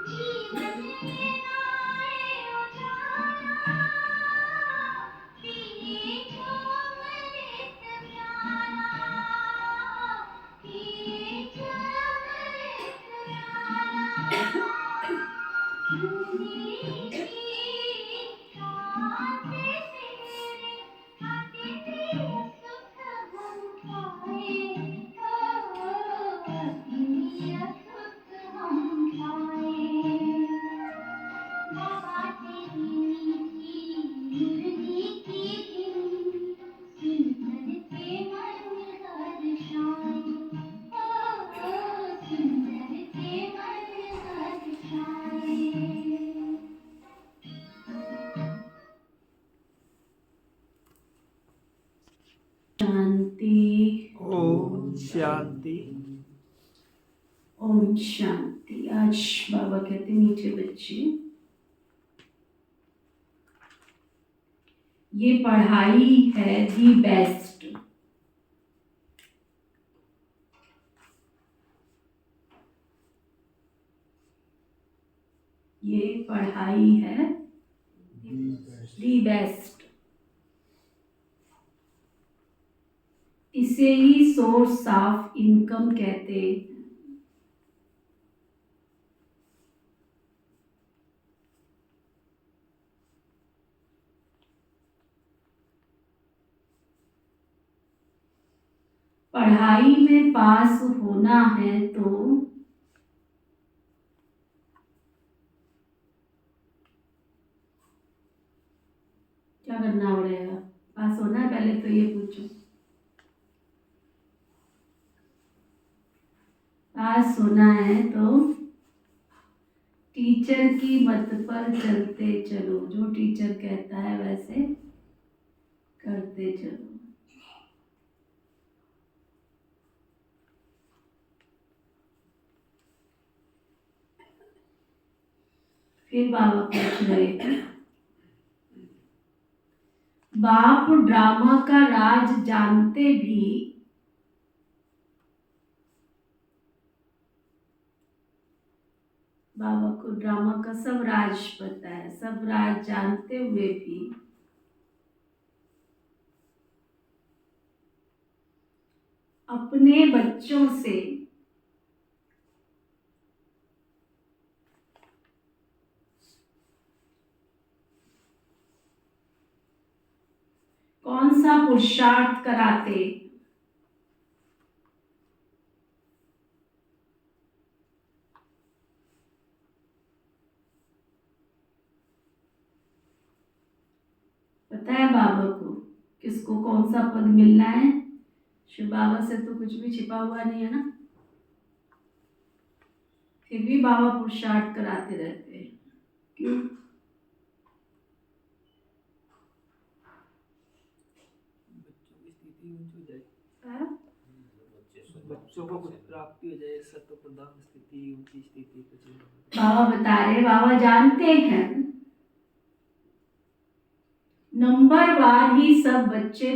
जीवन में आए उजाला, पिए जो अमृत प्याला, पिए जो अमृत प्याला। ठंडी की खाते तेरे अतिथि सुख हम पाए, अतिथि सुख हम पाए। बाबा तेरी मीठी मुरली की धुन सुनकर के मन हर्षाए, सुनकर के मन हर्षाए। शांति। ओम शांति। ओम शांति। आज बाबा कहते मीठे बच्चे, ये पढ़ाई है दी बेस्ट। ये पढ़ाई है दी बेस्ट। इसे ही सोर्स ऑफ इनकम कहते हैं। पढ़ाई में पास होना है तो क्या करना पड़ेगा? पास होना है, पहले तो ये पूछो। पास होना है तो टीचर की मत पर चलते चलो, जो टीचर कहता है वैसे करते चलो। फिर बाबा पूछ रहे थे, बाप ड्रामा का राज जानते भी बाबा को ड्रामा का सब राज पता है, सब राज जानते हुए भी अपने बच्चों से कौन सा पुरुषार्थ कराते? पता है बाबा को किसको कौन सा पद मिलना है? शिव बाबा से तो कुछ भी छिपा हुआ नहीं है ना। फिर भी बाबा पुरुषार्थ कराते रहते हैं, क्यों? बच्चों को कुछ प्राप्ति हो जाए, सत्व प्रधान स्थिति, ऊंची स्थिति कुछ। बाबा बता रहे, बाबा जानते हैं नंबर वार ही सब बच्चे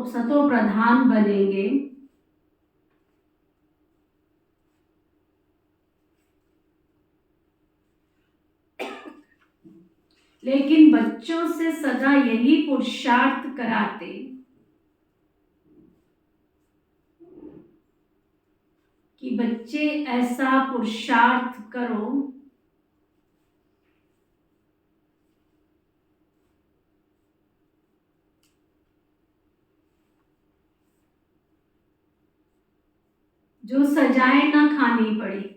सतो प्रधान बनेंगे, लेकिन बच्चों से सदा यही पुरुषार्थ कराते कि बच्चे ऐसा पुरुषार्थ करो जो सजाएं ना खानी पड़े।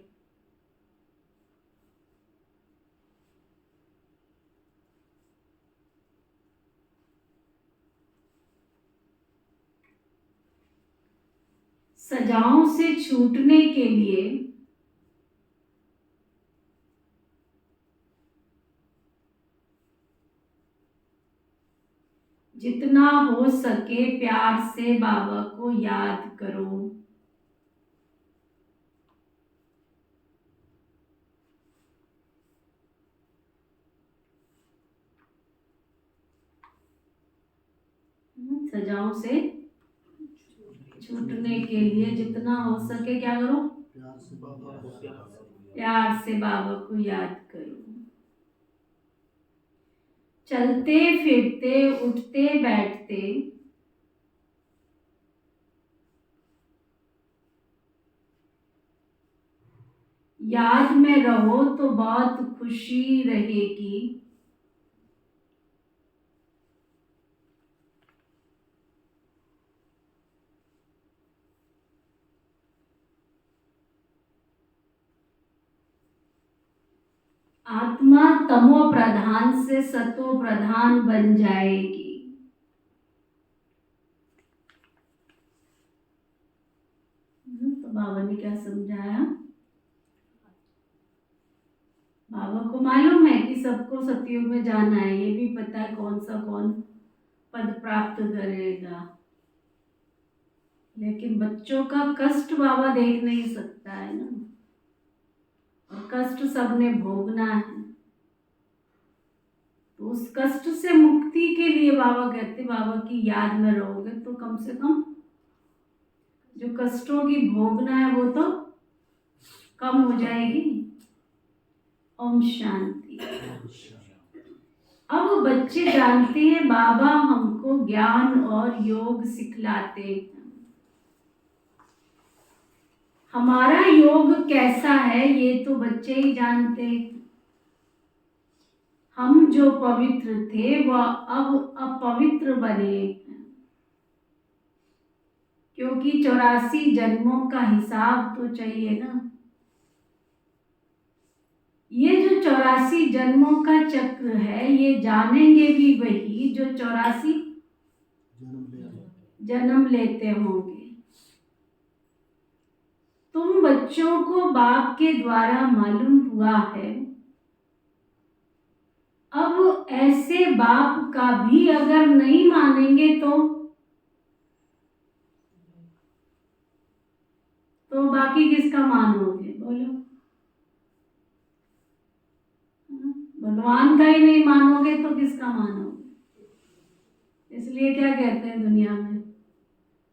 सजाओं से छूटने के लिए जितना हो सके प्यार से बाबा को याद करो। सजाओं से छूटने के लिए जितना हो सके क्या करो? प्यार से बाबा को याद करो। प्यार से बाबा को याद करो। चलते फिरते उठते बैठते याद में रहो तो बहुत खुशी रहेगी। आत्मा तमो प्रधान से सतो प्रधान बन जाएगी। तो बाबा ने क्या समझाया? बाबा को मालूम है कि सबको सतयुग में जाना है, ये भी पता है कौन पद प्राप्त करेगा, लेकिन बच्चों का कष्ट बाबा देख नहीं सकता है ना, और कष्ट सबने भोगना है। तो उस कष्ट से मुक्ति के लिए बाबा कहते, बाबा की याद में रहोगे तो कम से कम जो कष्टों की भोगना है वो तो कम हो जाएगी। ओम शांति। अब बच्चे जानते हैं बाबा हमको ज्ञान और योग सिखलाते हैं। हमारा योग कैसा है ये तो बच्चे ही जानते हैं। हम जो पवित्र थे वह अब अपवित्र बने, क्योंकि 84 जन्मों का हिसाब तो चाहिए ना। ये जो 84 जन्मों का चक्र है, ये जानेंगे भी वही जो 84 जन्म लेते होंगे। तुम बच्चों को बाप के द्वारा मालूम हुआ है। अब ऐसे बाप का भी अगर नहीं मानेंगे तो बाकी किसका मानोगे? बोलो। भगवान का ही नहीं मानोगे तो किसका मानोगे? इसलिए क्या कहते हैं दुनिया में,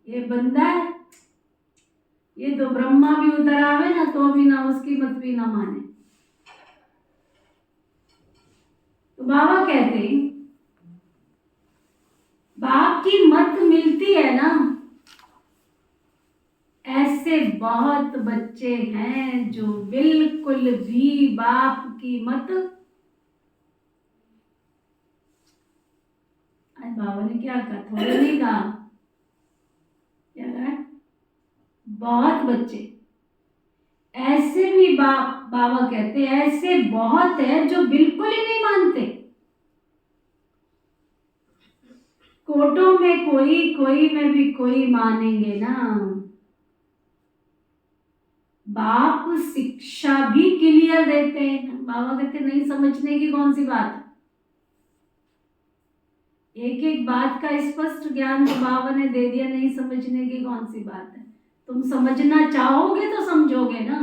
ये बंदा है, ये तो ब्रह्मा भी उतर आवे ना तो भी ना उसकी मत भी ना माने। तो बाबा कहते हैं बाप की मत मिलती है ना, ऐसे बहुत बच्चे हैं जो बिल्कुल भी बाप की मत, आज बाबा ने क्या कहा, थोड़े नहीं कहा, क्या कहा? बहुत बच्चे ऐसे भी बाबा कहते हैं ऐसे बहुत है जो बिल्कुल ही नहीं मानते। कोटों में कोई में भी कोई मानेंगे ना। बाप शिक्षा भी क्लियर देते हैं। बाबा कहते नहीं समझने की कौन सी बात है, एक एक बात का स्पष्ट ज्ञान तो बाबा ने दे दिया, नहीं समझने की कौन सी बात है। तुम समझना चाहोगे तो समझोगे ना।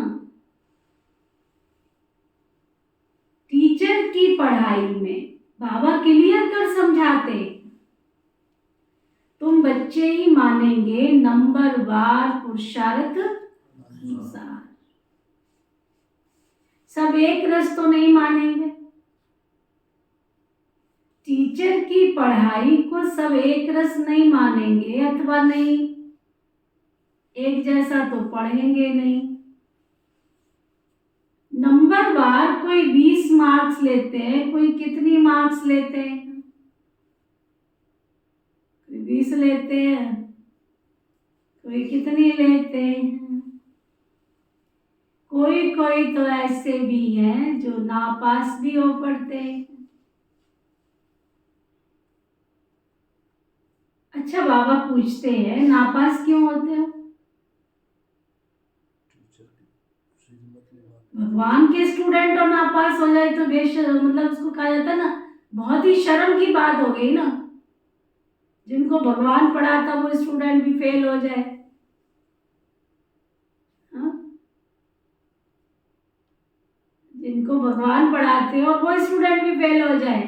टीचर की पढ़ाई में बाबा क्लियर कर समझाते, तुम बच्चे ही मानेंगे नंबर वार पुरुषार्थ अनुसार। सब एक रस तो नहीं मानेंगे। टीचर की पढ़ाई को सब एक रस नहीं मानेंगे, अथवा नहीं एक जैसा तो पढ़ेंगे नहीं। नंबर वार कोई 20 मार्क्स लेते हैं, कोई कितनी मार्क्स लेते हैं, कोई 20 लेते हैं, कोई कितनी लेते हैं। कोई तो ऐसे भी हैं जो नापास भी हो पड़ते हैं। अच्छा बाबा पूछते हैं नापास क्यों होते हो? भगवान के स्टूडेंट और नापास हो जाए तो मतलब उसको कहा जाता है ना, बहुत ही शर्म की बात हो गई ना। जिनको भगवान पढ़ाता वो स्टूडेंट भी फेल हो जाए, हाँ? जिनको भगवान पढ़ाते हो और वो स्टूडेंट भी फेल हो जाए।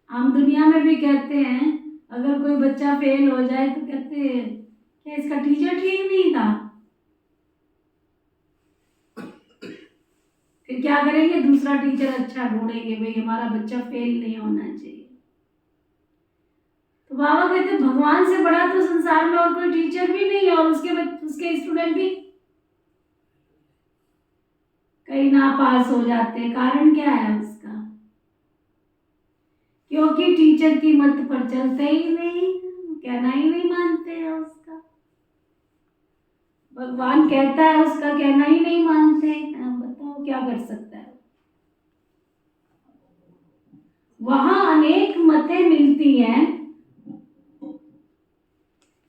हम दुनिया में भी कहते हैं अगर कोई बच्चा फेल हो जाए तो कहते हैं क्या इसका टीचर ठीक नहीं था। क्या करेंगे, दूसरा टीचर अच्छा ढूंढेंगे, भाई हमारा बच्चा फेल नहीं होना चाहिए। तो बाबा कहते भगवान से बड़ा तो संसार में और कोई टीचर भी नहीं है, और उसके स्टूडेंट भी कई नापास हो जाते हैं। कारण क्या है उसका? क्योंकि टीचर की मत पर चलते ही नहीं, कहना ही नहीं मानते हैं उसका। भगवान कहता है उसका कहना ही नहीं मानते। बताओ क्या कर सकता है? वहां अनेक मतें मिलती हैं,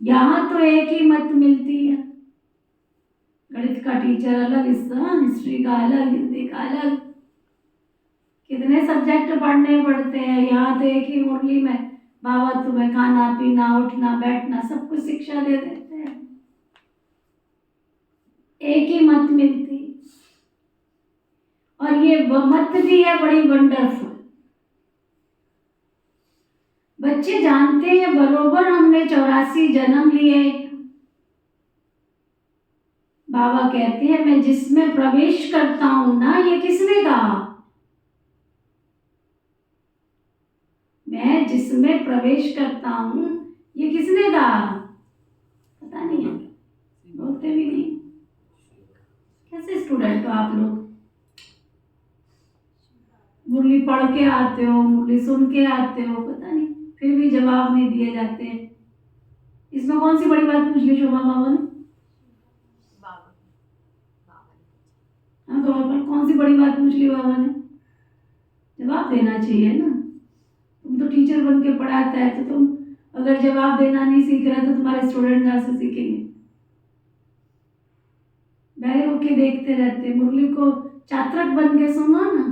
यहां तो एक ही मत मिलती है। गणित का टीचर अलग, हिस्ट्री का अलग, हिंदी का अलग, कितने सब्जेक्ट पढ़ने पड़ते हैं। यहाँ तो एक ही मुरली में बाबा तुम्हें खाना पीना उठना बैठना सब कुछ शिक्षा दे देते हैं, एक ही मत मिलती। और ये मत भी है बड़ी वंडरफुल। बच्चे जानते हैं बरोबर हमने 84 जन्म लिए। बाबा कहते हैं मैं जिसमें प्रवेश करता हूं ना, ये किसने कहा? मैं जिसमें प्रवेश करता हूं, ये किसने कहा? पता नहीं है, बोलते भी नहीं। कैसे स्टूडेंट हो आप लोग? मुरली पढ़ के आते हो, मुरली सुन के आते हो, पता नहीं फिर भी जवाब नहीं दिए जाते हैं। इसमें कौन सी बड़ी बात पूछ ली शोभा बाबा ने? हाँ, तो पर कौन सी बड़ी बात पूछ ली बाबा ने? जवाब देना चाहिए ना। तुम तो टीचर बन के पढ़ाता है, तो तुम अगर जवाब देना नहीं सीख रहे तो तुम्हारे स्टूडेंट कहाँ से सीखेंगे? बैठे होके देखते रहते, मुरली को चात्रक बन के सुनो ना।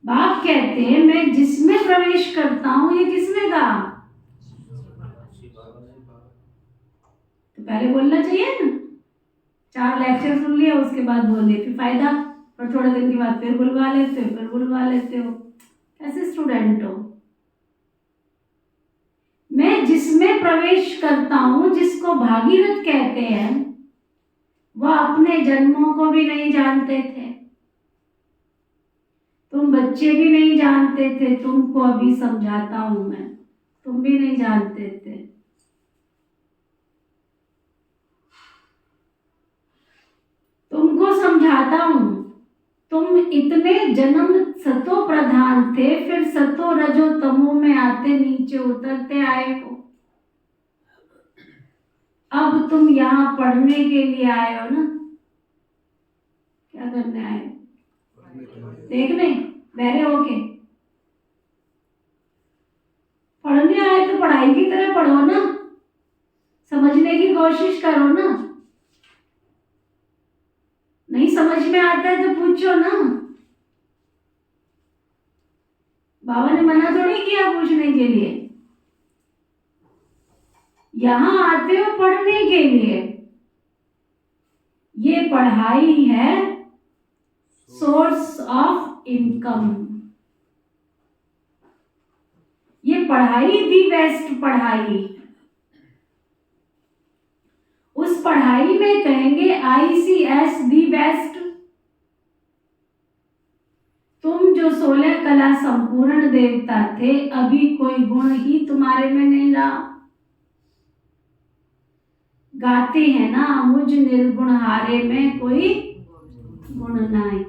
बाप कहते हैं मैं जिसमें प्रवेश करता हूं, ये किसने कहा? तो पहले बोलना चाहिए ना। 4 लेक्चर सुन लिया, उसके बाद बोले फिर फायदा, और थोड़े दिन के बाद फिर बुलवा लेते हो, फिर बुलवा लेते हो। कैसे स्टूडेंट हो? मैं जिसमें प्रवेश करता हूं, जिसको भागीरथ कहते हैं, वह अपने जन्मों को भी नहीं जानते थे। तुम बच्चे भी नहीं जानते थे, तुमको अभी समझाता हूं मैं, तुम भी नहीं जानते थे। तुमको समझाता हूं। तुम इतने जन्म सतो प्रधान थे, फिर सतो रजो तमो में आते नीचे उतरते आए हो। अब तुम यहाँ पढ़ने के लिए आए हो ना? क्या करने आए हो? देखने बहरे होके पढ़ने आए तो पढ़ाई की तरह पढ़ो ना, समझने की कोशिश करो ना। नहीं समझ में आता है तो पूछो ना। बाबा ने मना थोड़ी किया पूछने के लिए। यहां आते हो पढ़ने के लिए। ये पढ़ाई है सोर्स ऑफ इनकम। ये पढ़ाई दी बेस्ट पढ़ाई। उस पढ़ाई में कहेंगे ICS दी बेस्ट। तुम जो 16 कला संपूर्ण देवता थे, अभी कोई गुण ही तुम्हारे में नहीं रहा। गाते हैं ना, मुझ निर्गुण हारे में कोई गुण नहीं।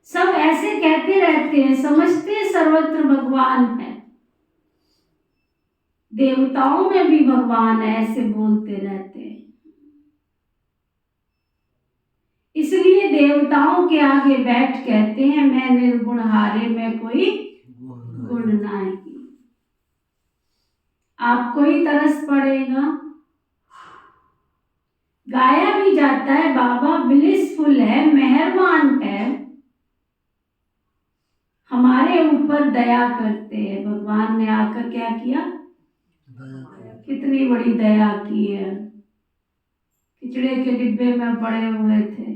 सब ऐसे कहते रहते हैं, समझते सर्वत्र भगवान है, देवताओं में भी भगवान है, ऐसे बोलते रहते हैं। इसलिए देवताओं के आगे बैठ कहते हैं मैं निर्गुण हारे में कोई गुण नहीं। आपको ही तरस पड़ेगा। गाया भी जाता है बाबा ब्लिसफुल है, मेहरबान है, हमारे ऊपर दया करते हैं। भगवान ने आकर क्या किया? कितनी बड़ी दया की है। खिचड़े के डिब्बे में पड़े हुए थे,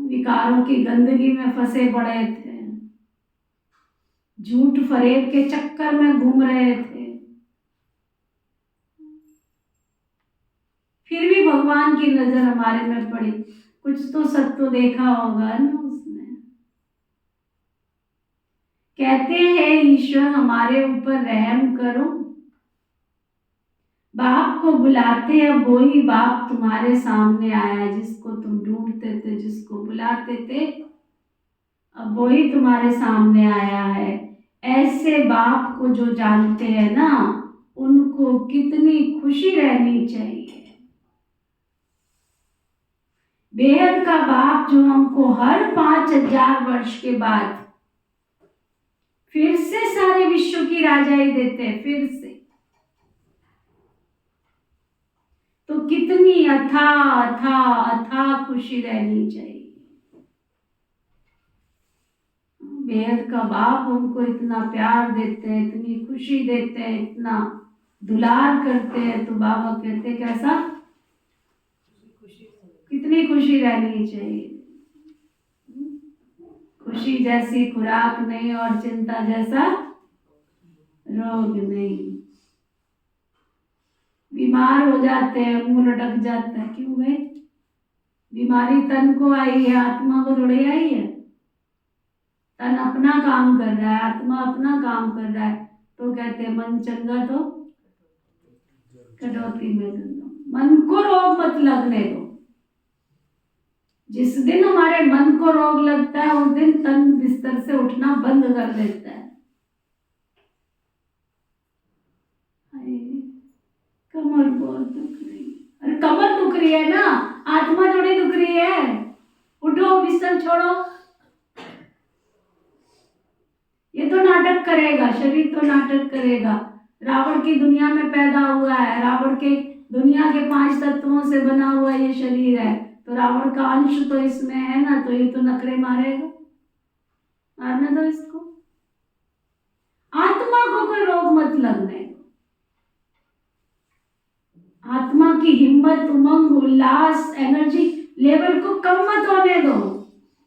विकारों की गंदगी में फंसे पड़े थे, झूठ फरेब के चक्कर में घूम रहे थे। भगवान की नजर हमारे में पड़ी, कुछ तो सत्य देखा होगा ना उसने। कहते हैं ईश्वर हमारे ऊपर रहम करो, बाप को बुलाते अब वही बाप तुम्हारे सामने आया, जिसको तुम ढूंढते थे, जिसको बुलाते थे, अब वही तुम्हारे सामने आया है। ऐसे बाप को जो जानते हैं ना, उनको कितनी खुशी रहनी चाहिए। बेहद का बाप जो हमको हर 5000 वर्ष के बाद फिर से सारे विश्व की राजाई देते हैं, फिर से, तो कितनी अथा अथा अथा खुशी रहनी चाहिए। बेहद का बाप हमको इतना प्यार देते हैं, इतनी खुशी देते हैं, इतना दुलार करते हैं, तो बाबा कहते हैं कैसा, कितनी खुशी रहनी चाहिए। खुशी जैसी खुराक नहीं और चिंता जैसा रोग नहीं। बीमार हो जाते हैं, मुंह लटक जाता है, क्यों भाई? बीमारी तन को आई है, आत्मा को थोड़ी आई है। तन अपना काम कर रहा है, आत्मा अपना काम कर रहा है, तो कहते हैं मन चंगा तो कटौती में गंगा। मन को रोग मत लगने दो। जिस दिन हमारे मन को रोग लगता है, उस दिन तन बिस्तर से उठना बंद कर देता है। कमर बहुत दुख रही है। अरे कमर दुख रही है ना, आत्मा थोड़ी दुख रही है। उठो, बिस्तर छोड़ो। ये तो नाटक करेगा, शरीर तो नाटक करेगा। रावण की दुनिया में पैदा हुआ है, रावण के दुनिया के 5 तत्वों से बना हुआ ये शरीर है, तो रावण का अंश तो इसमें है ना, तो ये तो नखरे मारेगा। मारने दो इसको। आत्मा को कोई रोग मत लगने दो। आत्मा की हिम्मत, उमंग, उल्लास, एनर्जी लेवल को कम मत होने दो।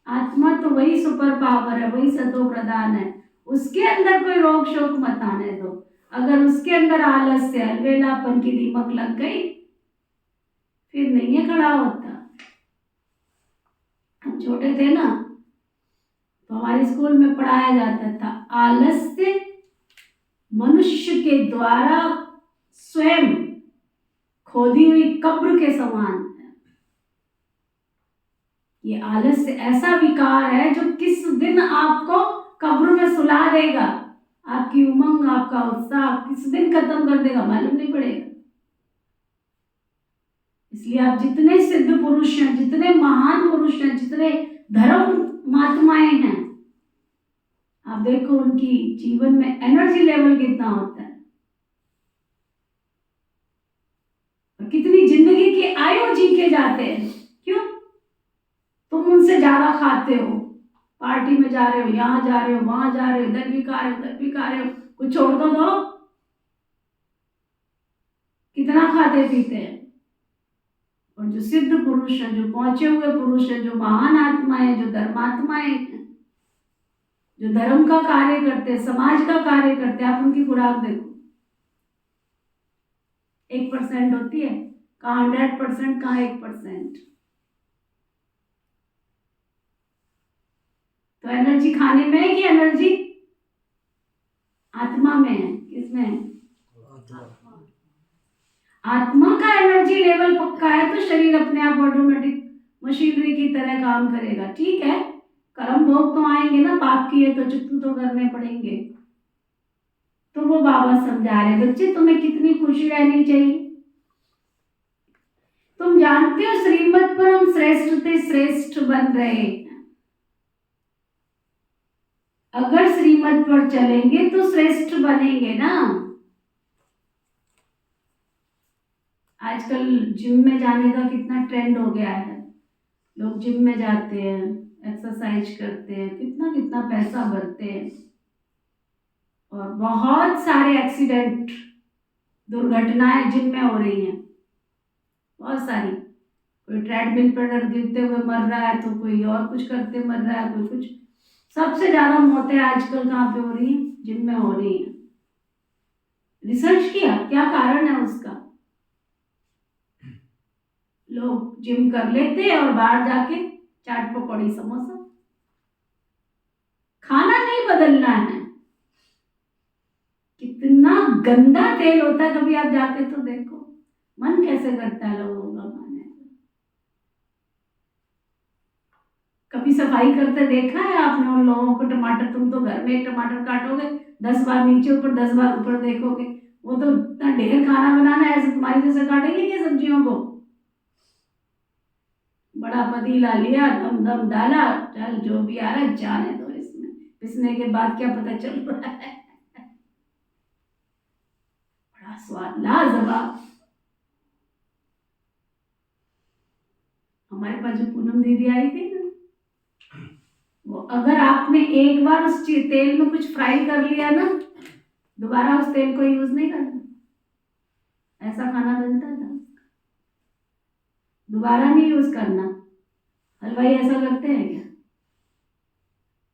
आत्मा तो वही सुपर पावर है, वही सतो प्रधान है, उसके अंदर कोई रोग शोक मत आने दो। अगर उसके अंदर आलस से अलवेलापन की दीमक लग गई, फिर नहीं है खड़ा होता। हम छोटे थे ना, तो हमारे स्कूल में पढ़ाया जाता था, आलस्य मनुष्य के द्वारा स्वयं खोदी हुई कब्र के समान है। ये आलस्य ऐसा विकार है जो किस दिन आपको कब्र में सुला देगा। आपकी उमंग, आपका उत्साह किस दिन खत्म कर देगा मालूम नहीं पड़ेगा। इसलिए आप जितने सिद्ध पुरुष हैं, जितने महान पुरुष हैं, जितने धर्म महात्माएं हैं, आप देखो उनकी जीवन में एनर्जी लेवल कितना होता है और कितनी जिंदगी की आयु जी के जाते हैं। क्यों? तुम उनसे ज्यादा खाते हो, पार्टी में जा रहे हो, यहाँ जा रहे हो, वहां जा रहे हो, इधर भी खा रहे हो, उधर भी खा रहे हो, कुछ छोड़ दो। कितना खाते पीते हैं। और जो सिद्ध पुरुष हैं, जो पहुंचे हुए पुरुष हैं, जो महान आत्माएं, जो धर्मात्माएं हैं, जो धर्म का कार्य करते हैं, समाज का कार्य करते हैं, आप उनकी खुराक देखो। 1% होती है, कहाँ 100%, कहाँ 1%। तो एनर्जी खाने में है कि एनर्जी आत्मा में है? किसमें है? आत्मा का एनर्जी लेवल पक्का है तो शरीर अपने आप ऑटोमेटिक मशीनरी की तरह काम करेगा। ठीक है, कर्म भोग तो आएंगे ना, पाप किए तो चित्त तो करने पड़ेंगे। तो वो बाबा समझा रहे, बच्चे तुम्हें कितनी खुशी रहनी चाहिए। तुम जानते हो श्रीमत पर हम श्रेष्ठ से श्रेष्ठ बन रहे हैं। अगर श्रीमत पर चलेंगे तो श्रेष्ठ बनेंगे ना। आजकल जिम में जाने का कितना ट्रेंड हो गया है। लोग जिम में जाते हैं, एक्सरसाइज करते हैं, कितना कितना पैसा भरते हैं और बहुत सारे एक्सीडेंट, दुर्घटनाएं जिम में हो रही हैं, बहुत सारी। कोई ट्रेडमिल पर गिरते हुए मर रहा है, तो कोई और कुछ करते मर रहा है, कोई कुछ। सबसे ज्यादा मौतें आजकल कहाँ पे हो रही हैं? जिम में हो रही हैं। रिसर्च किया क्या कारण है उसका? लोग जिम कर लेते हैं और बाहर जाके चाट पकौड़ी समोसा। खाना नहीं बदलना है। कितना गंदा तेल होता है, कभी आप जाके तो देखो, मन कैसे करता है लोगों का खाने का। कभी सफाई करते देखा है आपने उन लोगों को? टमाटर, तुम तो घर में एक टमाटर काटोगे 10 बार नीचे ऊपर 10 बार ऊपर देखोगे, वो तो इतना ढेर खाना बनाना है, ऐसे तुम्हारी जैसे काटेंगे क्या सब्जियों को? बड़ा पतीला लिया, दम दम डाला, चल जो भी आ रहा है जाने दो इसमें, पिसने के बाद क्या पता चल रहा है। बड़ा स्वाद लाजवाब। हमारे पास जो पूनम दीदी आई थी ना, वो अगर आपने एक बार उस तेल में कुछ फ्राई कर लिया ना, दोबारा उस तेल को यूज नहीं करना। ऐसा खाना बनता था, दोबारा नहीं यूज करना। हलवाई ऐसा करते हैं क्या?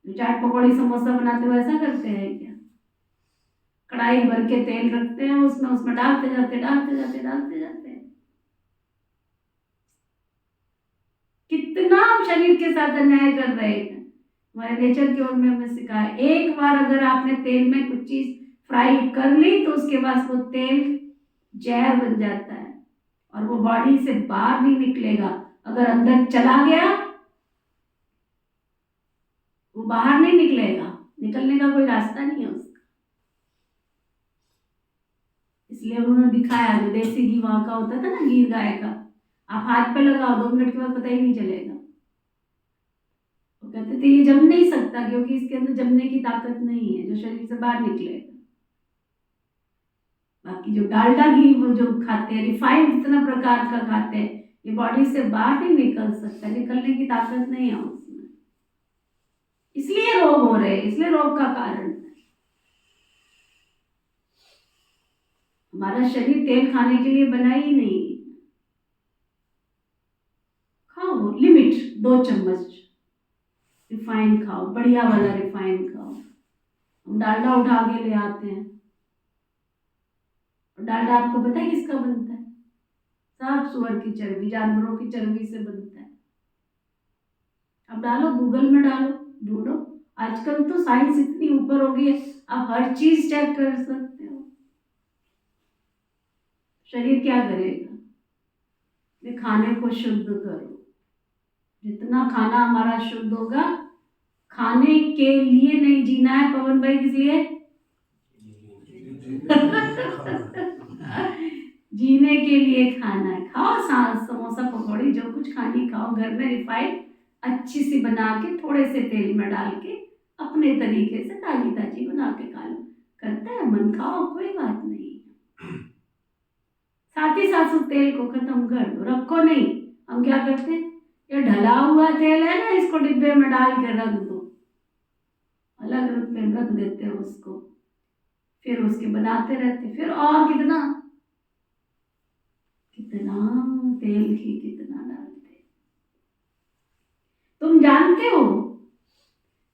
जो चाट पकौड़ी समोसा बनाते हो ऐसा करते हैं क्या? कढ़ाई भर के तेल रखते हैं, उसमें डालते जाते डालते जाते डालते जाते हैं। कितना हम शरीर के साथ अन्याय कर रहे हैं। हमारे नेचर की ओर में हमें सिखाया, एक बार अगर आपने तेल में कुछ चीज फ्राई कर ली तो उसके बाद वो तेल जहर बन जाता है और वो बॉडी से बाहर नहीं निकलेगा। अगर अंदर चला गया वो बाहर नहीं निकलेगा, निकलने का कोई रास्ता नहीं है उसका। इसलिए उन्होंने दिखाया, जो देसी घी वहां का होता था ना, गिर गाय का, आप हाथ पे लगाओ 2 मिनट के बाद पता ही नहीं चलेगा। वो कहते थे ये जम नहीं सकता क्योंकि इसके अंदर जमने की ताकत नहीं है जो शरीर से बाहर निकलेगा। बाकी जो डालडा घी वो जो खाते हैं, रिफाइंड जितना प्रकार का खाते हैं, ये बॉडी से बाहर नहीं निकल सकता, निकलने की ताकत नहीं है उसमें। इसलिए रोग हो रहे हैं, इसलिए रोग का कारण है। हमारा शरीर तेल खाने के लिए बना ही नहीं। खाओ लिमिट, 2 चम्मच रिफाइंड खाओ, बढ़िया वाला रिफाइंड खाओ। हम डालडा उठा के ले आते हैं, और डालडा आपको पता है किसका बनता है? सांप सुअर की चर्बी, जानवरों की चर्बी से बनता है। अब डालो, गूगल में डालो, ढूंढो। आजकल तो साइंस इतनी ऊपर हो गई है, आप हर चीज चेक कर सकते हो। शरीर क्या करेगा? ये खाने को शुद्ध करो। जितना खाना हमारा शुद्ध होगा, खाने के लिए नहीं जीना है पवन भाई, किस लिए? जीने के लिए खाना है। खाओ समोसा पकौड़ी जो कुछ खानी खाओ, घर में रिफाइंड अच्छी सी बना के थोड़े से तेल में डाल के अपने तरीके से ताजी ताजी बना के खा लो। करता है मन, खाओ, कोई बात नहीं। साथ ही साथ उस तेल को खत्म कर दो, रखो नहीं। हम क्या करते हैं, ये ढला हुआ तेल है ना, इसको डिब्बे में डाल के रख दो, अलग रूप में रख देते हैं उसको, फिर उसके बनाते रहते, फिर और कितना कितना तेल घी कितना डालते। तुम जानते हो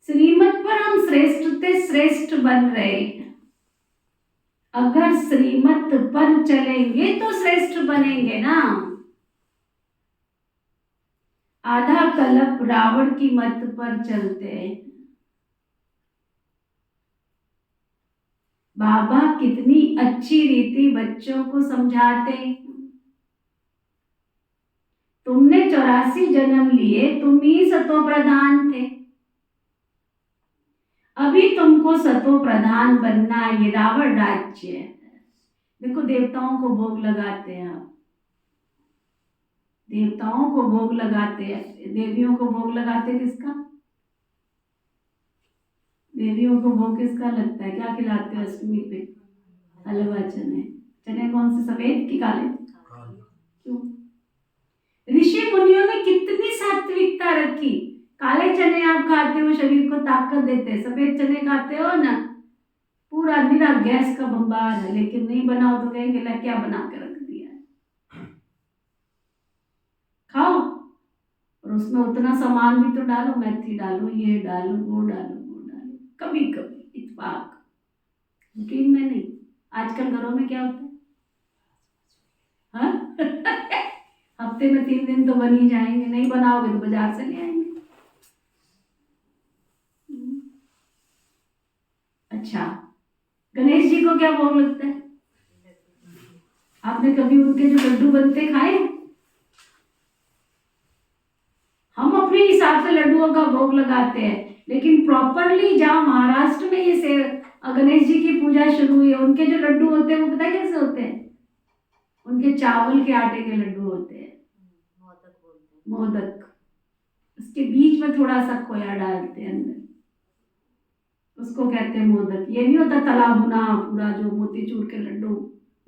श्रीमत पर हम श्रेष्ठ से श्रेष्ठ बन रहे हैं। अगर श्रीमत पर चलेंगे तो श्रेष्ठ बनेंगे ना। आधा कलप रावण की मत पर चलते हैं। बाबा कितनी अच्छी रीति बच्चों को समझाते। तुमने 84 जन्म लिए, तुम ही सतो प्रधान थे, अभी तुमको सतो प्रधान बनना है। ये रावण राज्य है। देखो, देवताओं को भोग लगाते हैं आप, देवताओं को भोग लगाते हैं, देवियों को भोग लगाते किसका? देवियों को भोग किसका लगता है? क्या खिलाते हो अष्टमी पे? हलवा, चने। चने कौन से, सफेद कि काले? क्यों? ऋषि मुनियों ने कितनी सात्विकता रखी। काले चने आप खाते हो, शरीर को ताकत देते हैं। सफेद चने खाते हो ना, पूरा निरा गैस का बम्बार है। लेकिन नहीं बनाओ तो कहेंगे ला क्या बना के रख दिया है। खाओ, और उसमें उतना सामान भी तो डालो, मेथी डालो, ये डालो, वो डालो, वो डालो, कभी कभी इत्तेफाक, रूटीन में नहीं। आजकल घरों में क्या होता है, हाँ? हफ्ते में 3 दिन तो बन ही जाएंगे, नहीं बनाओगे तो बाजार से ले आएंगे। अच्छा, गणेश जी को क्या भोग लगता है? आपने कभी उनके जो लड्डू बनते खाए? हम अपने हिसाब से लड्डुओं का भोग लगाते हैं, लेकिन प्रॉपरली जहाँ महाराष्ट्र में ये से गणेश जी की पूजा शुरू हुई है, उनके जो लड्डू होते हैं वो पता है कैसे होते हैं? उनके चावल के आटे के लड्डू होते हैं, मोदक। उसके बीच में थोड़ा सा खोया डालते हैं अंदर, उसको कहते हैं मोदक। ये नहीं होता तला भुना पूरा जो मोतीचूर के लड्डू,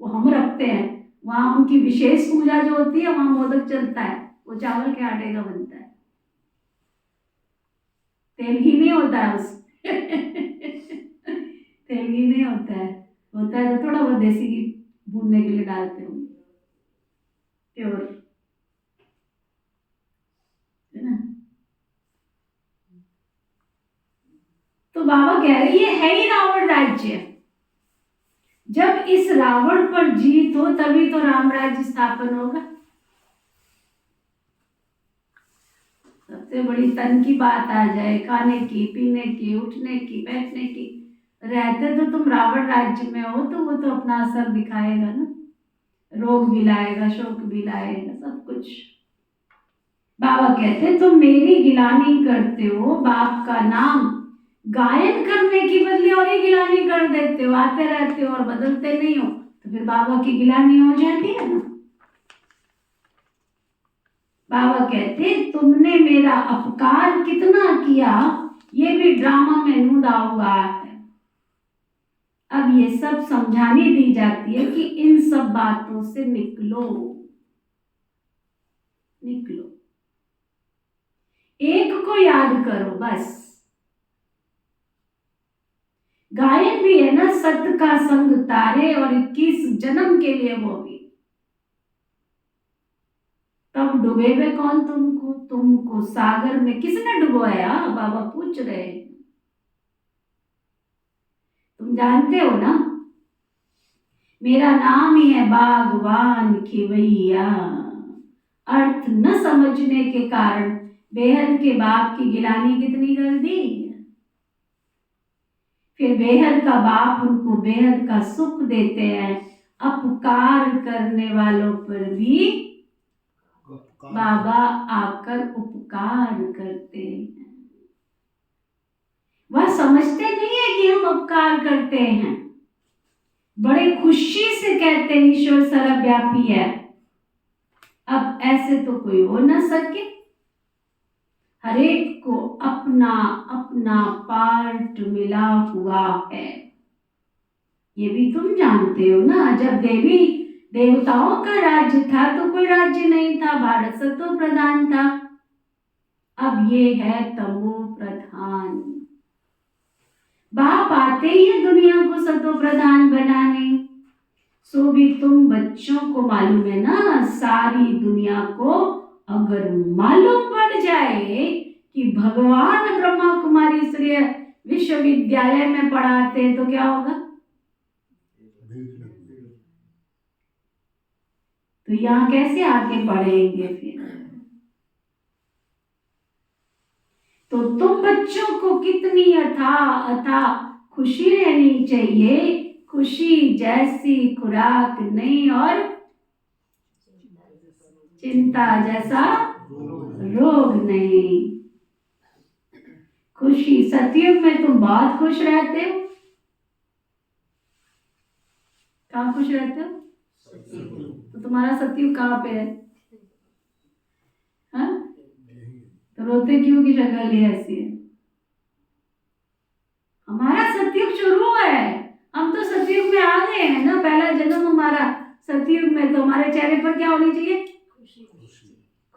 वो हम रखते हैं। वहाँ उनकी विशेष पूजा जो होती है वहाँ मोदक चलता है, वो चावल के आटे का बनता है, तेल घी नहीं होता है उस तेल घी नहीं होता है, होता है तो थोड़ा बहुत देसी घी भूनने के लिए डालते होंगे, प्योर, है ना। तो बाबा कह रही है ही रावण राज्य। जब इस रावण पर जीत हो तभी तो राम राज्य स्थापन होगा। सबसे बड़ी तन की बात आ जाए, खाने की, पीने की, उठने की, बैठने की, रहते तो तुम रावण राज्य में हो, तो वो तो अपना असर दिखाएगा ना, रोग भी लाएगा, शोक भी लाएगा, सब कुछ। बाबा कहते तुम मेरी गिलानी करते हो, बाप का नाम गायन करने की बदले और ही गिलानी कर देते हो, आते रहते हो और बदलते नहीं हो, तो फिर बाबा की गिलानी हो जाती है ना। बाबा कहते तुमने मेरा अपकार कितना किया, ये भी ड्रामा में नुदा हुआ है। अब ये सब समझाने दी जाती है कि इन सब बातों से निकलो, निकलो, एक को याद करो बस। गायन भी है ना, सत्य का संग तारे, और 21 जन्म के लिए वो भी। तब डुबेबे कौन तुमको, तुमको सागर में किसने डुबोया? बाबा पूछ रहे, तुम जानते हो ना, मेरा नाम ही है बागवान खिवैया। अर्थ न समझने के कारण बेहद के बाप की गिलानी कितनी कर दी, फिर बेहद का बाप उनको बेहद का सुख देते हैं। अपकार करने वालों पर भी बाबा आकर उपकार करते हैं। वह समझते नहीं है कि हम उपकार करते हैं, बड़े खुशी से कहते हैं ईश्वर सर्वव्यापी है। अब ऐसे तो कोई हो ना सके, हरेक को अपना अपना पार्ट मिला हुआ है, ये भी तुम जानते हो ना। जब देवी देवताओं का राज्य था तो कोई राज्य नहीं था, भारत सतो प्रधान था। अब ये है तमो प्रधान। बाप आते ही दुनिया को सतो प्रधान बनाने, सो भी तुम बच्चों को मालूम है ना, सारी दुनिया को अगर मालूम पड़ जाए कि भगवान ब्रह्मा कुमारी श्री विश्वविद्यालय में पढ़ाते हैं तो क्या होगा? तो यहाँ कैसे आके पढ़ेंगे फिर? तो तुम बच्चों को कितनी अथा खुशी रहनी चाहिए, खुशी जैसी खुराक नहीं और चिंता जैसा रोग नहीं। खुशी, सतयुग में तुम बहुत खुश रहते हो। कहाँ खुश रहते हो? तो तुम्हारा सतयुग कहाँ पे है? हाँ? तो रोते क्यों की शक्ल ही ऐसी है? हमारा सतयुग शुरू है, हम तो सतयुग में आ गए हैं ना, पहला जन्म हमारा सतयुग में। तो हमारे चेहरे पर क्या होनी चाहिए?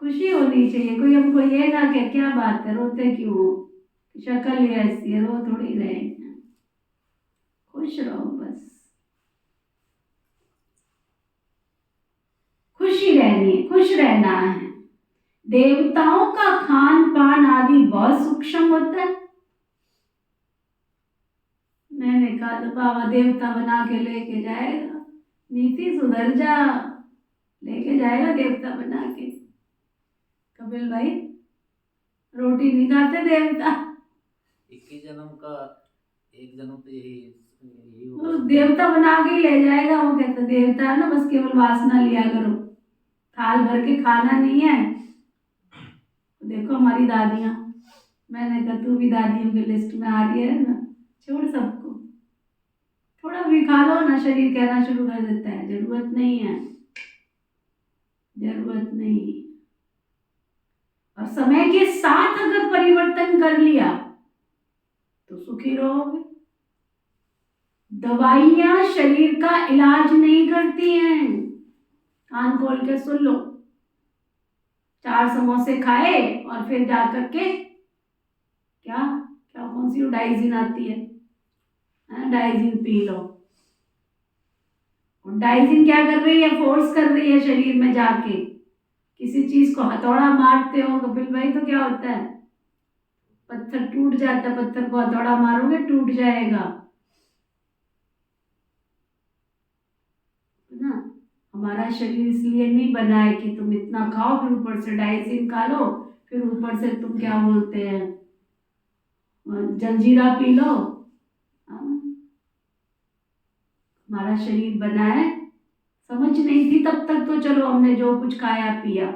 खुशी होनी चाहिए। कोई हमको ये ना कि क्या बात है रोते क्यों, शक्ल ही ऐसी है, रो थोड़ी रहे, खुश रहो बस। खुशी रहनी है, खुश रहना है। देवताओं का खान पान आदि बहुत सूक्ष्म होता है। मैंने कहा तो बाबा देवता बना के लेके जाएगा, नीति सुधर जा, लेके जाएगा देवता बना के। कपिल भाई, रोटी नहीं खाते देवता। 21 जन्म का एक जन्म तो यही वो होगा। देवता बना के ही ले जाएगा। वो कहता देवता है ना, बस केवल वासना लिया करो, थाल भर के खाना नहीं है। देखो हमारी दादियाँ, मैंने कहा तू भी दादियों की लिस्ट में आ रही है ना, छोड़ सबको, थोड़ा भी खा लो ना, शरीर कहना शुरू कर देता है जरूरत नहीं है, जरूरत नहीं। और समय के साथ अगर परिवर्तन कर लिया तो सुखी रहोगे। दवाइयां शरीर का इलाज नहीं करती हैं। कान खोल के सुन लो। 4 समोसे खाए और फिर जाकर के क्या क्या कौन सी डाइजिन आती है, डाइजिन पी लो। और डाइजिन क्या कर रही है, फोर्स कर रही है शरीर में जाके। किसी चीज को हथौड़ा मारते हो कपिल भाई तो क्या होता है, पत्थर टूट जाता है। पत्थर को हथौड़ा मारोगे टूट जाएगा ना। हमारा शरीर इसलिए नहीं बना है कि तुम इतना खाओ फिर ऊपर से डाइजिन खा लो, फिर ऊपर से तुम क्या बोलते हैं जलजीरा पी लो। हमारा शरीर बना है, समझ नहीं थी तब तक तो चलो हमने जो कुछ खाया पिया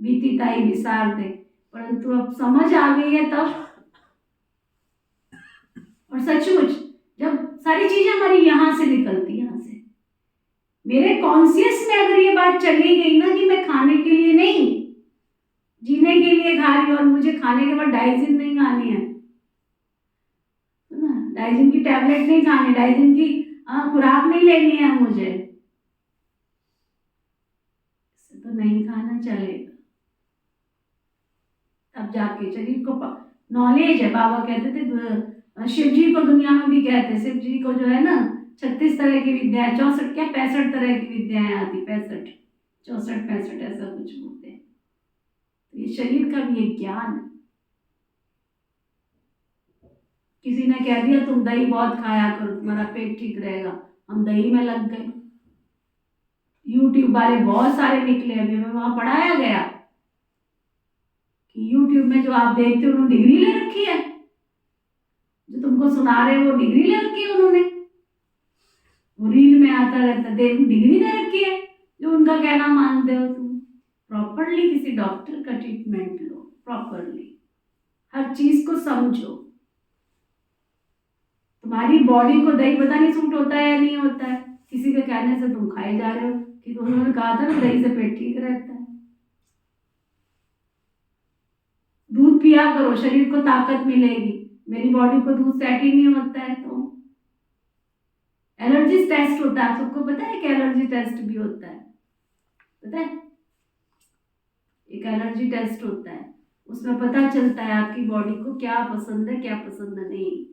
बीती ताई विसार दे, परंतु अब समझ आ गई है तब। और सचमुच जब सारी चीजें हमारी यहाँ से निकलती, यहाँ से मेरे कॉन्शियस में अगर ये बात चली गई ना कि मैं खाने के लिए नहीं, जीने के लिए खा रही हूँ, और मुझे खाने के बाद डाइजिन नहीं खानी है ना, डाइजिन की टैबलेट नहीं खानी, डाइजिन की खुराक नहीं लेनी है मुझे, इससे तो नहीं खाना चलेगा। तब जाके शरीर को नॉलेज है। बाबा कहते थे, शिव जी को दुनिया में भी कहते, शिव जी को जो है ना 36 तरह की विद्याएं, 64 क्या 65 तरह की विद्याएं आती, 65 64 65 ऐसा कुछ बोलते हैं। तो ये शरीर का भी एक ज्ञान है। किसी ने कह दिया तुम दही बहुत खाया करो तुम्हारा पेट ठीक रहेगा, हम दही में लग गए। यूट्यूब वाले बहुत सारे निकले, अभी मैं वहां पढ़ाया गया कि यूट्यूब में जो आप देखते हो उन्होंने डिग्री ले रखी है, जो तुमको सुना रहे हैं वो डिग्री ले रखी है उन्होंने, वो रील में आता रहता है, डिग्री ले रखी है जो उनका कहना मानते हो तुम। प्रॉपरली किसी डॉक्टर का ट्रीटमेंट लो, प्रॉपरली हर चीज को समझो। तुम्हारी बॉडी को दही पता नहीं सूट होता है या नहीं होता है, किसी के कहने से तुम खाए जा रहे हो कि उन्होंने कहा था ना दही से पेट ठीक रहता है। दूध पिया करो, शरीर को ताकत मिलेगी। मेरी बॉडी को दूध सेट ही नहीं होता है तो एलर्जी टेस्ट होता है, सबको पता है कि एलर्जी टेस्ट भी होता है, पता है एक एलर्जी टेस्ट होता है, उसमें पता चलता है आपकी बॉडी को क्या पसंद है क्या पसंद नहीं।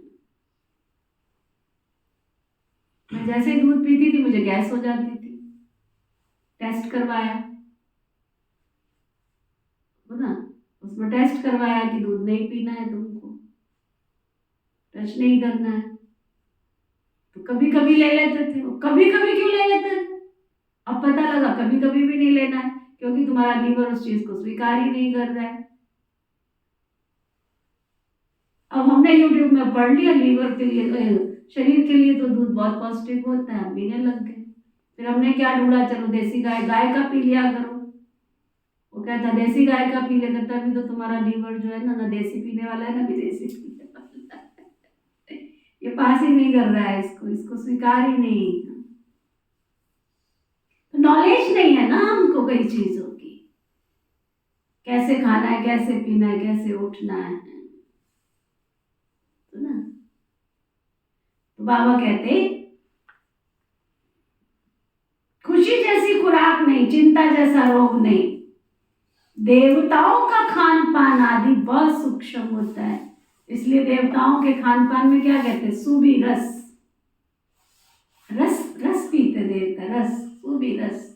मैं जैसे ही दूध पीती थी मुझे गैस हो जाती थी, टेस्ट करवाया हो ना, उसमें टेस्ट करवाया कि दूध नहीं पीना है तुमको, टच नहीं करना है, तो कभी कभी ले लेते थे। कभी कभी क्यों ले लेते थे, अब पता लगा कभी कभी भी नहीं लेना है, क्योंकि तुम्हारा लीवर उस चीज को स्वीकार ही नहीं कर रहा है। अब हमने यूट्यूब में पढ़ लिया लीवर के लिए, शरीर के लिए तो दूध बहुत पॉजिटिव होता है, हम पीने लग गए। फिर हमने क्या ढूंढा, चलो देसी गाय का पी लिया करो। वो कहता देसी गाय का पी लेगा, तभी तो तुम्हारा लीवर जो है ना देसी पीने वाला है ना विदेशी पीने वाला है। ये पास ही नहीं कर रहा है, इसको स्वीकार ही नहीं। तो नॉलेज नहीं है ना हमको कई चीजों की, कैसे खाना है कैसे पीना है कैसे उठना है, तो ना। तो बाबा कहते खुशी जैसी खुराक नहीं, चिंता जैसा रोग नहीं, देवताओं का खान पान आदि बहुत सूक्ष्म होता है। इसलिए देवताओं के खान पान में क्या कहते हैं, सूबी रस, रस रस पीते देवता, रस सूबी रस,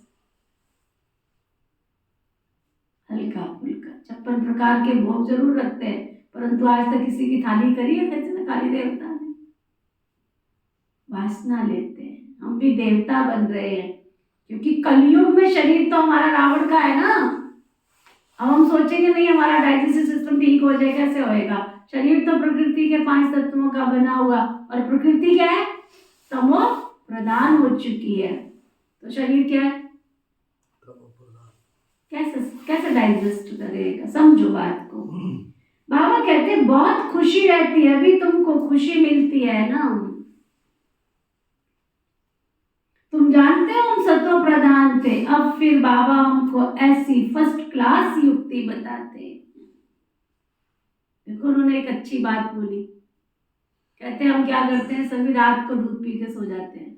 हल्का फुल्का। 56 प्रकार के भोग जरूर रखते हैं, परंतु आज तक किसी की थाली करी है कैसे ना काली देवता ने, वासना लेते हैं। हम भी देवता बन रहे हैं, क्योंकि कलयुग में शरीर तो हमारा रावण का है ना। अब हम सोचेंगे नहीं हमारा डाइजेस्टिव सिस्टम ठीक हो जाए, कैसे होएगा? शरीर तो प्रकृति के 5 तत्वों का बना हुआ, और प्रकृति क्या है? तमो प्रधान हो चुकी है। तो शरीर क्या है? कैसे कैसे डाइजेस्ट करेगा? समझो बात को। बाबा कहते हैं बहुत खुशी रहती है, अभी तुमको खुशी मिलती है ना। तुम जानते हो हम सत्व प्रधान थे, अब फिर बाबा हमको ऐसी फर्स्ट क्लास युक्ति बताते हैं। देखो उन्होंने एक अच्छी बात बोली। कहते हैं हम क्या करते हैं, सभी रात को दूध पी के सो जाते हैं,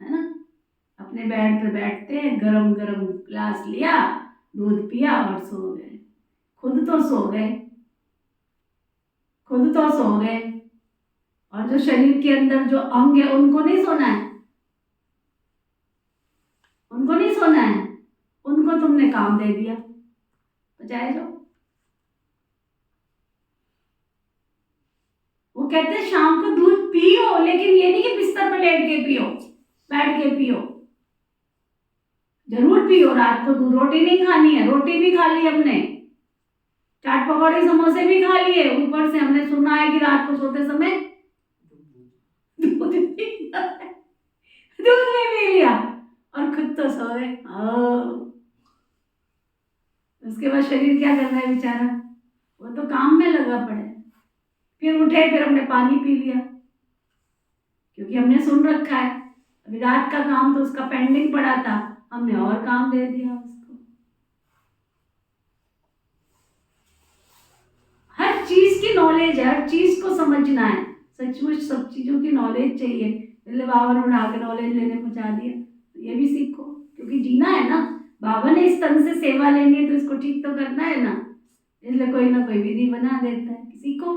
है ना? अपने बेड पे बैठते हैं, गरम गरम ग्लास लिया, दूध पिया और सो गए। खुद तो सो गए, खुद तो सो गए, और जो शरीर के अंदर जो अंग है उनको नहीं सोना है, उनको नहीं सोना है, उनको तुमने काम दे दिया, तो जाए जाओ। वो कहते हैं शाम को दूध पियो, लेकिन ये नहीं कि बिस्तर पर लेट के पियो, बैठ के पियो। जरूर पियो, रात को दूध। रोटी नहीं खानी है, रोटी भी खा ली हमने, चाट पकौड़े समोसे भी खा लिए, ऊपर से हमने सुना है कि रात को सोते समय दूध भी पी लिया और खुद तो सो गए। उसके बाद शरीर क्या कर रहा है बेचारा? वो तो काम में लगा पड़ा है। फिर उठे, फिर हमने पानी पी लिया, क्योंकि हमने सुन रखा है अभी रात का काम तो उसका पेंडिंग पड़ा था, हमने और काम दे दिया उसको। हर चीज की नॉलेज है, हर चीज को समझना है। सचमुच सब चीजों की नॉलेज चाहिए। पहले बाबा ने उठा के नॉलेज लेने पहुंचा दिया, तो ये भी सीखो, क्योंकि जीना है ना। बाबा ने इस तन से सेवा लेनी है तो इसको ठीक तो करना है ना, इसलिए कोई ना कोई विधि बना देता है। सीखो,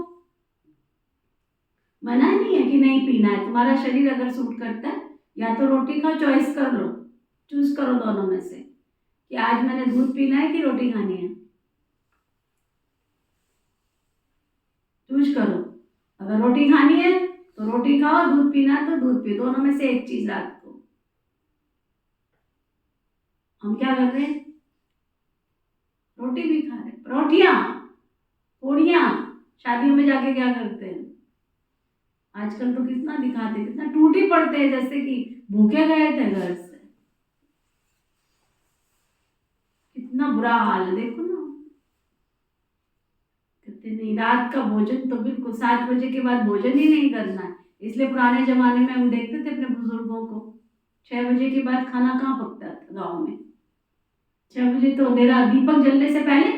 मना नहीं है कि नहीं पीना है। तुम्हारा शरीर अगर सूट करता है, या तो रोटी खाओ, चॉइस कर लो, चूज करो दोनों में से कि आज मैंने दूध पीना है कि रोटी खानी है, चूज करो। अगर रोटी खानी है तो रोटी खाओ, दूध पीना है तो दूध पियो, दोनों में से एक चीज रात को। हम क्या कर रहे हैं? रोटी भी खा रहे, परोठियां, पूड़ियां। शादियों में जाके क्या करते हैं आजकल? तो कितना दिखाते, कितना टूटी पड़ते हैं, जैसे कि भूखे गए थे घर से। कितना बुरा हाल है, देखो ना। कहते नहीं, रात का भोजन तो बिल्कुल 7 बजे के बाद भोजन ही नहीं करना है। इसलिए पुराने जमाने में हम देखते थे अपने बुजुर्गों को, 6 बजे के बाद खाना कहाँ पकता था गाँव में। 6 बजे तो अंधेरा, दीपक जलने से पहले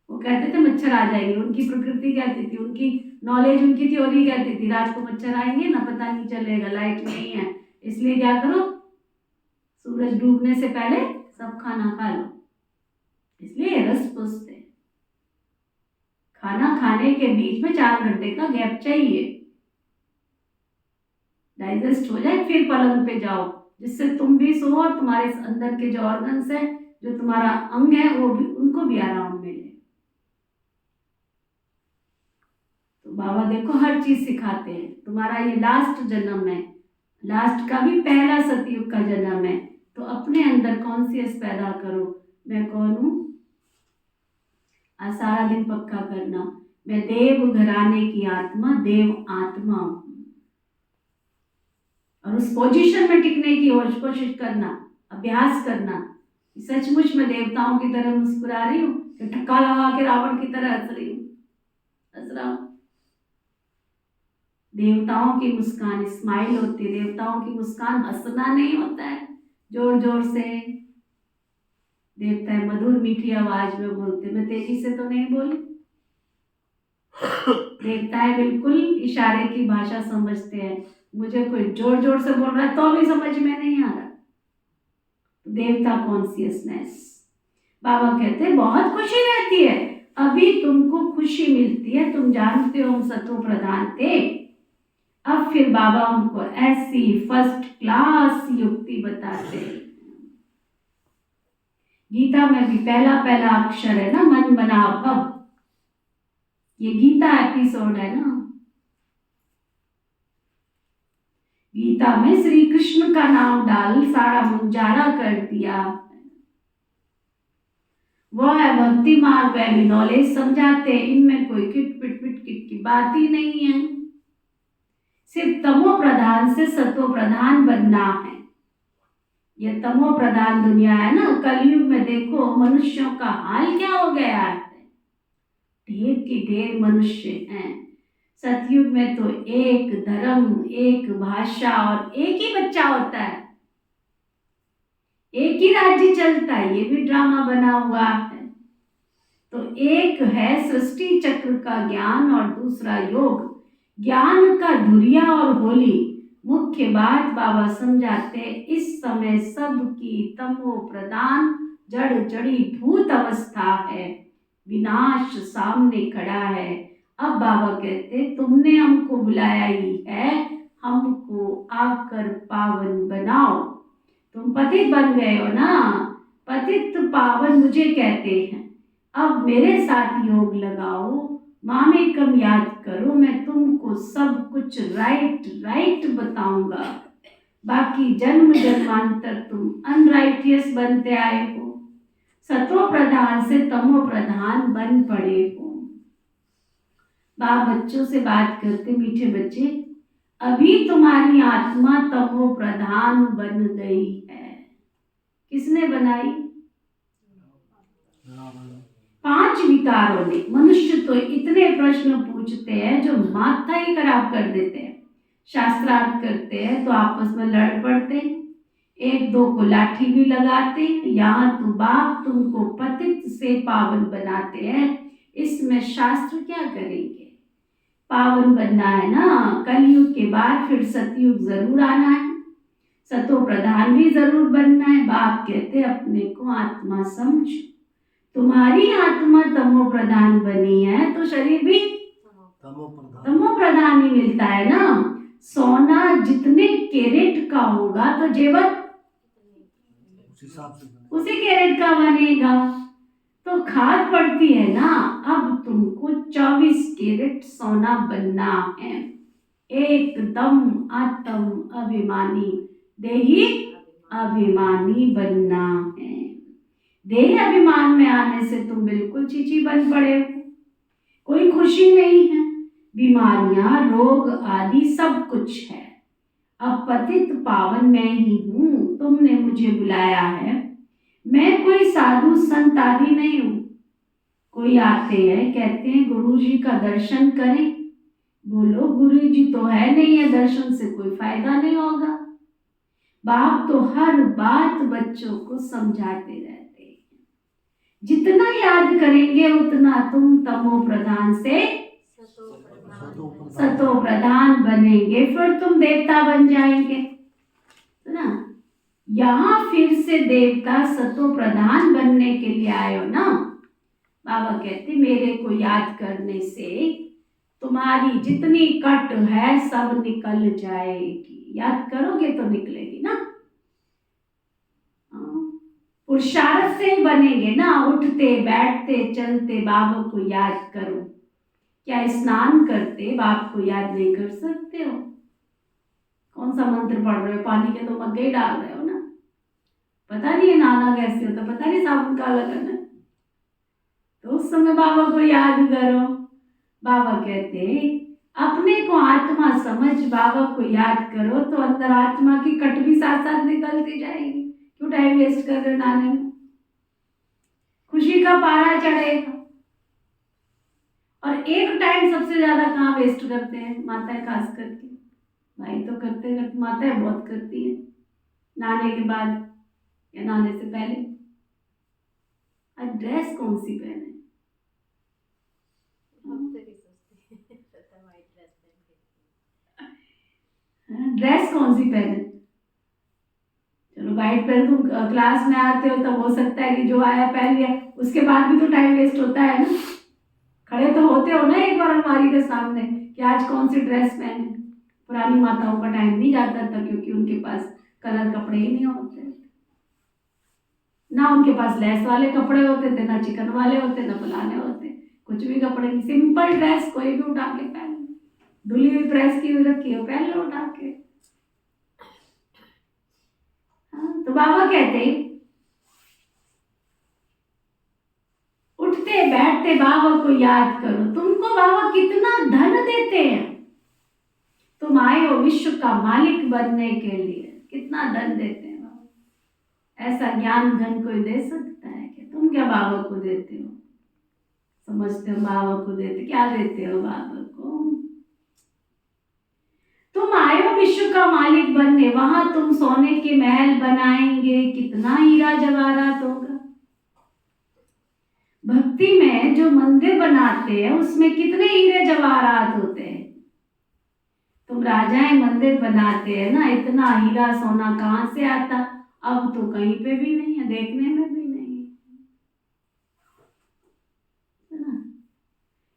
वो कहते थे मच्छर आ जाएंगे। उनकी प्रकृति कहती थी, उनकी नॉलेज, उनकी थ्योरी कहती थी रात को मच्छर आएंगे ना, पता नहीं चलेगा, लाइट नहीं है, इसलिए क्या करो, सूरज डूबने से पहले सब खाना खा लो। इसलिए रस पुष्ट है, खाना खाने के बीच में 4 घंटे का गैप चाहिए, डाइजेस्ट हो जाए, फिर पलंग पे जाओ, जिससे तुम भी सो और तुम्हारे अंदर के जो ऑर्गन्स है, जो तुम्हारा अंग है, वो भी, उनको भी आराम मिले। तो बाबा देखो हर चीज सिखाते हैं। तुम्हारा ये लास्ट जन्म है, लास्ट का भी पहला सतयुग का जन्म है, तो अपने अंदर कॉन्शियस पैदा करो, मैं कौन हूं। आज सारा दिन पक्का करना, मैं देव घराने की आत्मा, देव आत्मा हूं, और उस पोजीशन में टिकने की कोशिश करना, अभ्यास करना। सचमुच मैं देवताओं की तरह मुस्कुरा रही हूँ कि ठक्का लगा के रावण की तरह हंस रही हूँ, हंस रहा हूँ। देवताओं की मुस्कान स्माइल होती है, देवताओं की मुस्कान हंसना नहीं होता है जोर जोर से। देवता है मधुर मीठी आवाज में बोलते, मैं तेजी से तो नहीं बोली। देवता है बिल्कुल इशारे की भाषा समझते हैं, मुझे कोई जोर जोर से बोल रहा है तो भी समझ में नहीं आ रहा। देवता कॉन्शियसनेस। बाबा कहते हैं बहुत खुशी रहती है, अभी तुमको खुशी मिलती है, तुम जानते हो हम सत्व प्रधान थे। अब फिर बाबा हमको ऐसी फर्स्ट क्लास युक्ति बताते हैं। गीता में भी पहला पहला अक्षर है ना, मन बना भव। ये गीता एपिसोड है ना। गीता में श्री कृष्ण का नाम डाल सारा मुंजारा कर दिया। वो है भक्ति मार्ग, वह भी नॉलेज समझाते हैं, इनमें कोई किट पिट पिट किट की बात ही नहीं है। सिर्फ तमो प्रधान से सतो प्रधान बनना है। ये तमो प्रधान दुनिया है ना, कलयुग में देखो मनुष्यों का हाल क्या हो गया है, ढेर के ढेर मनुष्य हैं। सतयुग में तो एक धर्म, एक भाषा और एक ही बच्चा होता है, एक ही राज्य चलता है, ये भी ड्रामा बना हुआ है। तो एक है सृष्टि चक्र का ज्ञान और दूसरा योग, ज्ञान का धुरिया और होली। मुख्य बात बाबा समझाते, इस समय सबकी तमो प्रधान जड़ जड़ी भूत अवस्था है, विनाश सामने खड़ा है। अब बाबा कहते, तुमने हमको बुलाया ही है, हमको आकर पावन बनाओ। तुम पतित बन गए हो ना, पतित पावन मुझे कहते हैं। अब मेरे साथ योग लगाओ, मामेकम याद करो, मैं तुमको सब कुछ राइट बताऊंगा। बाकी जन्म जन्मांतर तुम अनराइटियस बनते आए हो, सतो प्रधान से तमो प्रधान बन पड़े हो। बाप बच्चों से बात करते, मीठे बच्चे, अभी तुम्हारी आत्मा तमो प्रधान बन गई है। किसने बनाई? 5 विकारों ने। मनुष्य तो इतने प्रश्न पूछते हैं जो माथा ही खराब कर देते हैं। शास्त्रार्थ करते हैं तो आपस में लड़ पड़ते हैं, एक दो को लाठी भी लगाते हैं। यहाँ तो बाप तुमको पतित से पावन बनाते हैं, इसमें शास्त्र क्या करेंगे? पावन बनना है ना, कलयुग के बाद फिर सतयुग जरूर आना है, सतो प्रधान भी जरूर बनना है। बाप कहते अपने को आत्मा समझो, तुम्हारी आत्मा तमो प्रधान बनी है तो शरीर भी तमो प्रधान ही मिलता है ना। सोना जितने कैरेट का होगा तो जेवर उसी कैरेट का बनेगा, तो खाद पड़ती है ना। अब तुमको 24 कैरेट सोना बनना है, एकदम आत्म अभिमानी, देही अभिमानी बनना है। देह अभिमान में आने से तुम बिल्कुल चीची बन पड़े हो, कोई खुशी नहीं है, बीमारियां रोग आदि सब कुछ है। अब पतित पावन मैं ही हूँ, तुमने मुझे बुलाया है, मैं कोई साधु संत आदि नहीं हूँ। कोई आते हैं कहते हैं गुरु जी का दर्शन करें, बोलो गुरु जी तो है नहीं है, दर्शन से कोई फायदा नहीं होगा। बाप तो हर बात बच्चों को समझाते रहते हैं, जितना याद करेंगे उतना तुम तमो प्रधान से सतो प्रधान बनेंगे, फिर तुम देवता बन जाएंगे ना। यहाँ फिर से देवता सतो प्रधान बनने के लिए आए हो ना। बाबा कहते मेरे को याद करने से तुम्हारी जितनी कट है सब निकल जाएगी, याद करोगे तो निकलेगी ना। पुरुषार्थ से बनेंगे ना, उठते बैठते चलते बाबा को याद करो। क्या स्नान करते बाप को याद नहीं कर सकते हो? कौन सा मंत्र पढ़ रहे हो? पानी के तो मग्गे ही डाल रहे हो ना, पता नहीं है नहाना कैसे होता, पता नहीं साबुन काला करना, तो उस समय बाबा को याद करो। बाबा कहते अपने को आत्मा समझ, बाबा को याद करो तो अंदर आत्मा की कट भी साथ साथ निकलती जाएगी। क्यों टाइम वेस्ट कर रहे नहाने में? खुशी का पारा चढ़ेगा। और एक टाइम सबसे ज्यादा कहाँ वेस्ट करते हैं? माताएं खास करके, भाई तो करते करते, माताएं बहुत करती हैं नहाने के बाद या नहाने से पहले। अब ड्रेस कौन सी पहने? ड्रेस कौन सी पहने? चलो वाइट पहन, तुम क्लास में आते हो तब हो सकता है कि जो आया पहन लिया, उसके बाद भी तो टाइम वेस्ट होता है ना। खड़े तो होते हो ना एक बार अलमारी के सामने कि आज कौन सी ड्रेस पहने। पुरानी माताओं का टाइम नहीं जाता था क्योंकि उनके पास कलर कपड़े ही नहीं होते ना, उनके पास लेस वाले कपड़े होते थे, ना चिकन वाले होते, ना फलाने होते, कुछ भी कपड़े नहीं। सिंपल ड्रेस कोई भी उठा के पहन, धुली हुई प्रेस की हुई रखी हो, पहन लो उठा के। बाबा कहते उठते बैठते बाबा को याद करो। तुमको बाबा कितना धन देते हैं, तुम आए हो विश्व का मालिक बनने के लिए, कितना धन देते हैं बाबा। ऐसा ज्ञान धन कोई दे सकता है क्या? तुम क्या बाबा को देते हो? समझते हो बाबा को देते, क्या देते हो बाबा को? तुम आए हो विश्व का मालिक बनने, वहां तुम सोने के महल बनाएंगे, कितना हीरा जवाहरात होगा। भक्ति में जो मंदिर बनाते हैं उसमें कितने हीरे जवाहरात होते हैं। तुम राजाएं मंदिर बनाते हैं ना, इतना हीरा सोना कहां से आता? अब तो कहीं पे भी नहीं है, देखने में भी नहीं है ना।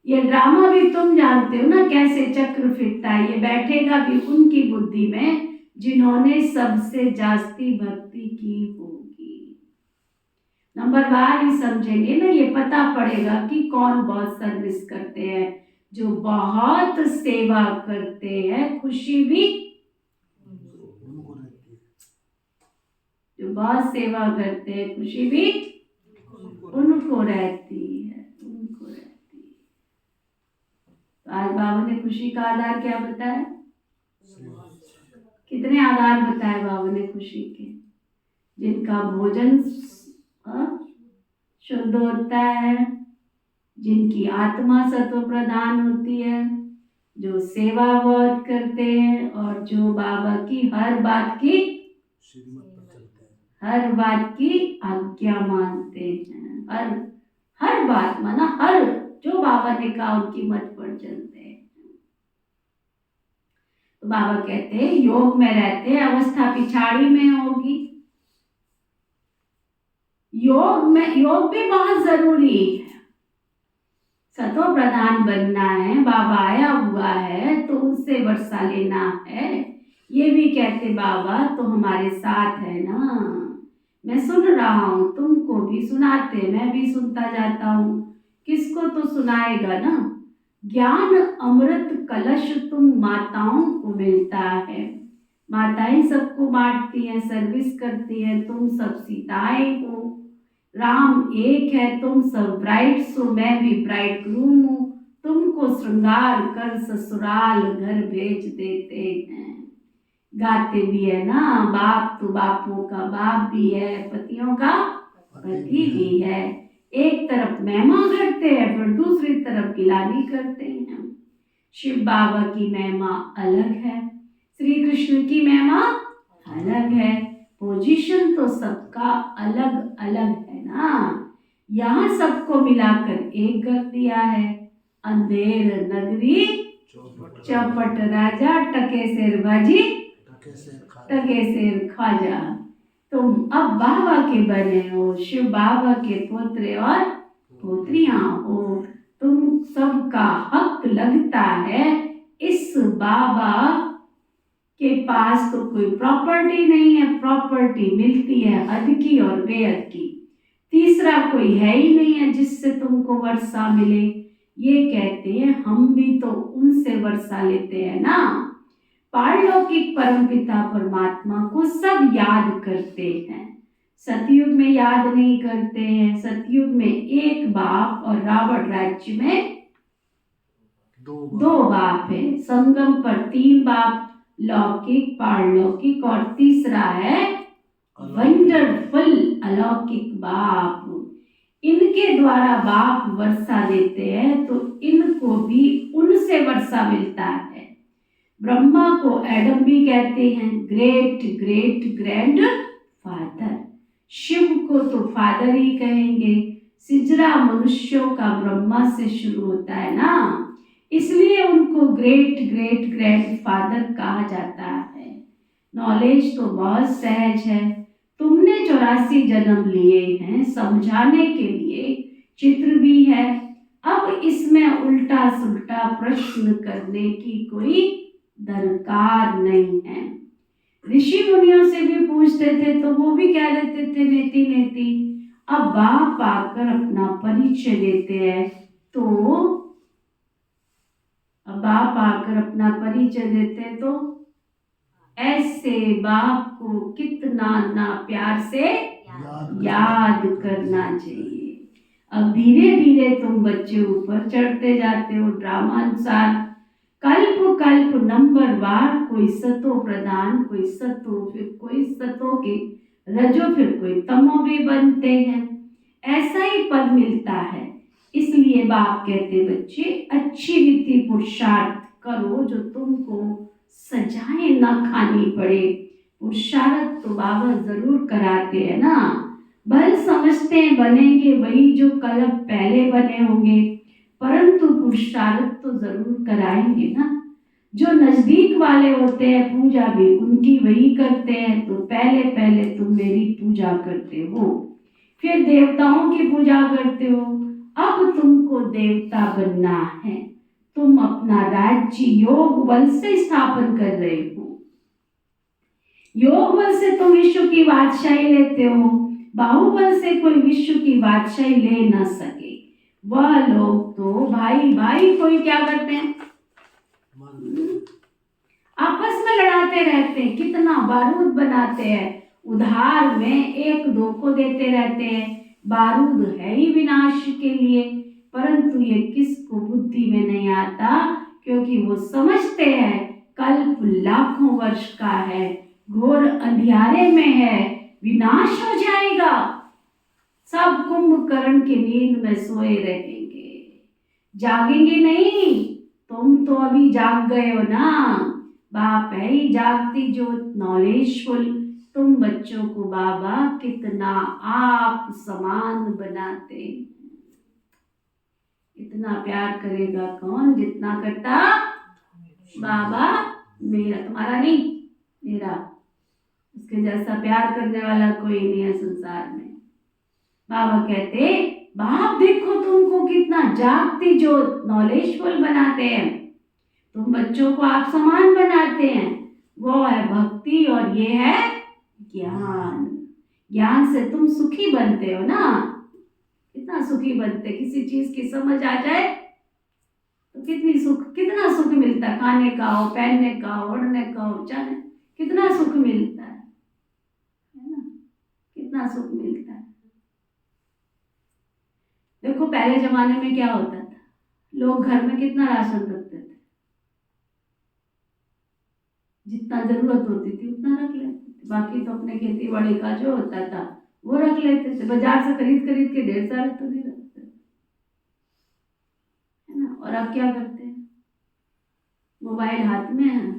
ये ड्रामा भी तुम जानते हो ना कैसे चक्र फिरता है। ये बैठेगा भी उनकी बुद्धि में जिन्होंने सबसे जास्ती भक्ति की होगी। नंबर बार ही समझेंगे ना, ये पता पड़ेगा कि कौन बहुत सर्विस करते हैं। जो बहुत सेवा करते हैं खुशी भी जो बहुत सेवा करते हैं खुशी भी उनको रहती है। तो आज बाबा ने खुशी का आधार क्या बताया? कितने आधार बताए बाबा ने खुशी के? जिनका भोजन शुद्ध होता है, जिनकी आत्मा सत्व प्रधान होती है, जो सेवा बहुत करते हैं और जो बाबा की हर बात की आज्ञा मानते हैं। हर बात माना हर जो बाबा ने कहा उनकी मत पर चलते हैं। तो बाबा कहते हैं योग में रहते हैं, अवस्था पिछाड़ी में होगी। योग भी बहुत जरूरी है। सत्व प्रधान बनना है, बाबा आया हुआ है तो उनसे वर्षा लेना है। ये भी कहते बाबा तो हमारे साथ है ना, मैं सुन रहा हूँ, तुमको भी सुनाते, मैं भी सुनता जाता हूँ, किसको तो सुनाएगा ना। ज्ञान अमृत कलश तुम माताओं को मिलता है, माताएं सबको बांटती हैं, सर्विस करती हैं। तुम सब सीताएं हो, राम एक है, तुम सब ब्राइड्स हो, मैं भी ब्राइड ग्रूम हूँ। तुमको श्रृंगार कर ससुराल घर भेज देते हैं। गाते भी है ना, बाप तो बापों का बाप भी है, पतियों का पति भी है। एक तरफ महिमा करते हैं फिर दूसरी तरफ गिलानी करते हैं। शिव बाबा की महिमा अलग है, श्री कृष्ण की महिमा अलग है। पोजीशन तो सबका अलग अलग है ना। यहाँ सबको मिलाकर एक कर दिया है। अंधेर नगरी चौपट राजा, टके शेर बाजी टके शेर ख्वाजा। तुम अब बाबा के बने हो, शिव बाबा के पुत्र और पुत्रियां हो। तुम सबका हक लगता है। इस बाबा के पास तो कोई प्रॉपर्टी नहीं है, प्रॉपर्टी मिलती है हद की और बेहद की। तीसरा कोई है ही नहीं है जिससे तुमको वर्षा मिले। ये कहते हैं हम भी तो उनसे वर्षा लेते हैं ना। पारलौकिक परमपिता परमात्मा को सब याद करते हैं, सतयुग में याद नहीं करते हैं। सतयुग में एक बाप और रावण राज्य में दो बाप है, संगम पर 3 बाप, लौकिक, पारलौकिक और तीसरा है वंडरफुल अलौकिक बाप। इनके द्वारा बाप वर्षा देते हैं तो इनको भी उनसे वर्षा मिलता है। ब्रह्मा को एडम भी कहते हैं, great great grandfather. Shiva को तो फादर ही कहेंगे। सिजरा मनुष्यों का ब्रह्मा से शुरू होता है ना, इसलिए उनको ग्रेट ग्रेट ग्रैंड फादर कहा जाता है। नॉलेज तो बहुत सहज है। तुमने 84 जन्म लिए हैं, समझाने के लिए चित्र भी है। अब इसमें उल्टा सुल्टा प्रश्न करने की कोई दरकार नहीं है। ऋषि मुनियों से भी पूछते थे तो वो भी कह देते थे नेति नेति। अब बाप आकर अपना परिचय देते हैं तो ऐसे बाप को कितना ना प्यार से याद करना चाहिए। अब धीरे धीरे तुम बच्चे ऊपर चढ़ते जाते हो ड्रामा अनुसार। कल्प कल्प नंबर वार कोई सतो प्रधान, कोई सतो, फिर कोई सतो के रजो, फिर कोई तमो भी बनते हैं। ऐसा ही पद मिलता है। इसलिए बाप कहते बच्चे अच्छी रीति पुरुषार्थ करो जो तुमको सजाएं ना खानी पड़े। पुरुषार्थ तो बाबा जरूर कराते हैं ना। भल समझते हैं बनेंगे वही जो कल पहले बने होंगे, परंतु पुरुषार्थ तो जरूर कराएंगे ना। जो नजदीक वाले होते हैं पूजा भी उनकी वही करते हैं, तो पहले पहले तुम मेरी पूजा करते हो, फिर देवताओं की पूजा करते हो। अब तुमको देवता बनना है। तुम अपना राज्य योग बल से स्थापन कर रहे हो। योग बल से तुम विश्व की बादशाही लेते हो, बाहुबल से कोई विश्व की बादशाही ले ना सके। वह लोग तो भाई भाई कोई क्या करते हैं, आपस में लड़ाते रहते हैं, कितना बारूद बनाते हैं, उधार में एक दो को देते रहते हैं। बारूद है ही विनाश के लिए, परंतु ये किसको बुद्धि में नहीं आता, क्योंकि वो समझते हैं कल्प लाखों वर्ष का है, घोर अंधियारे में है, विनाश हो जाएगा। सब कुंभकर्ण की नींद में सोए रहेंगे, जागेंगे नहीं। तुम तो अभी जाग गए हो ना। बाप है ही जागती ज्योत, नॉलेजफुल। तुम बच्चों को बाबा कितना आप समान बनाते। इतना प्यार करेगा कौन जितना करता बाबा। मेरा, तुम्हारा नहीं, मेरा। उसके जैसा प्यार करने वाला कोई नहीं है संसार में। बाबा कहते बाप देखो तुमको कितना जागती जो नॉलेजफुल बनाते हैं, तुम बच्चों को आप समान बनाते हैं। वो है भक्ति और ये है ज्ञान। ज्ञान से तुम सुखी बनते हो ना। कितना सुखी बनते, किसी चीज की समझ आ जाए तो कितना सुख मिलता है। खाने का हो, पहनने का हो, ओढ़ने का हो, जाने कितना सुख मिलता है ना, कितना सुख मिलता है। देखो पहले जमाने में क्या होता था, लोग घर में कितना राशन रखते थे, जितना जरूरत होती थी उतना रख लेते थे, बाकी तो अपने खेती बाड़ी का जो होता था वो रख लेते थे। बाजार से खरीद खरीद के ढेर सारे तो नहीं रखते, है ना। और अब क्या करते हैं, मोबाइल हाथ में है,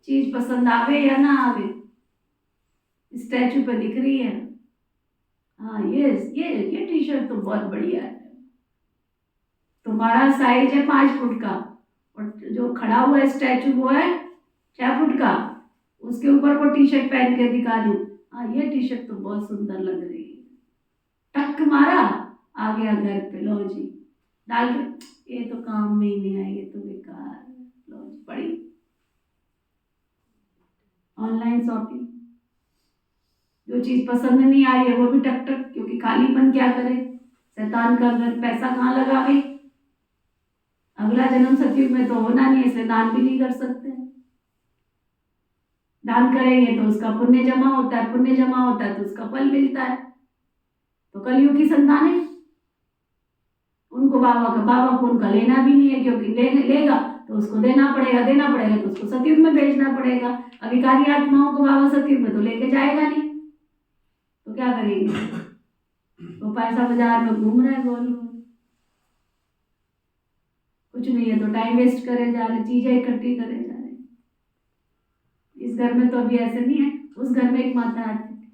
चीज पसंद आवे या ना आवे, स्टैचू पे दिख रही है, हाँ ये टी शर्ट तो बहुत बढ़िया है, तुम्हारा साइज है 5 फुट का और जो खड़ा हुआ है स्टैचू वो है 6 फुट का, उसके ऊपर वो टी शर्ट पहन के दिखा दूं, हाँ ये टी शर्ट तो बहुत सुंदर लग रही है। टक मारा, आ गया घर पे, लो जी डाल के, ये तो काम में ही नहीं आई, ये तो बेकार है, लो जी पड़ी। ऑनलाइन शॉपिंग, जो चीज पसंद नहीं आ रही है वो भी टक टक, क्योंकि खालीपन क्या करे, शैतान का घर, पैसा कहाँ लगावे। अगला जन्म सतयुग में तो होना नहीं है, इसलिए दान भी नहीं कर सकते। दान करेंगे तो उसका पुण्य जमा होता है, पुण्य जमा होता है तो उसका फल मिलता है। तो कलयुग की संतानें, उनको बाबा को उनका लेना भी नहीं है, क्योंकि लेगा तो उसको देना पड़ेगा तो उसको सतयुग में भेजना पड़ेगा। अभिकारी आत्माओं को बाबा सतयुग में तो लेके जाएगा नहीं, तो क्या करेंगे, तो पैसा बाजार में घूम रहा है गोल गोल, कुछ नहीं है तो टाइम वेस्ट करे जा रहे, चीजें इकट्ठी करे जा रहे। इस घर में तो अभी ऐसे नहीं है, उस घर में एक माता आती थी,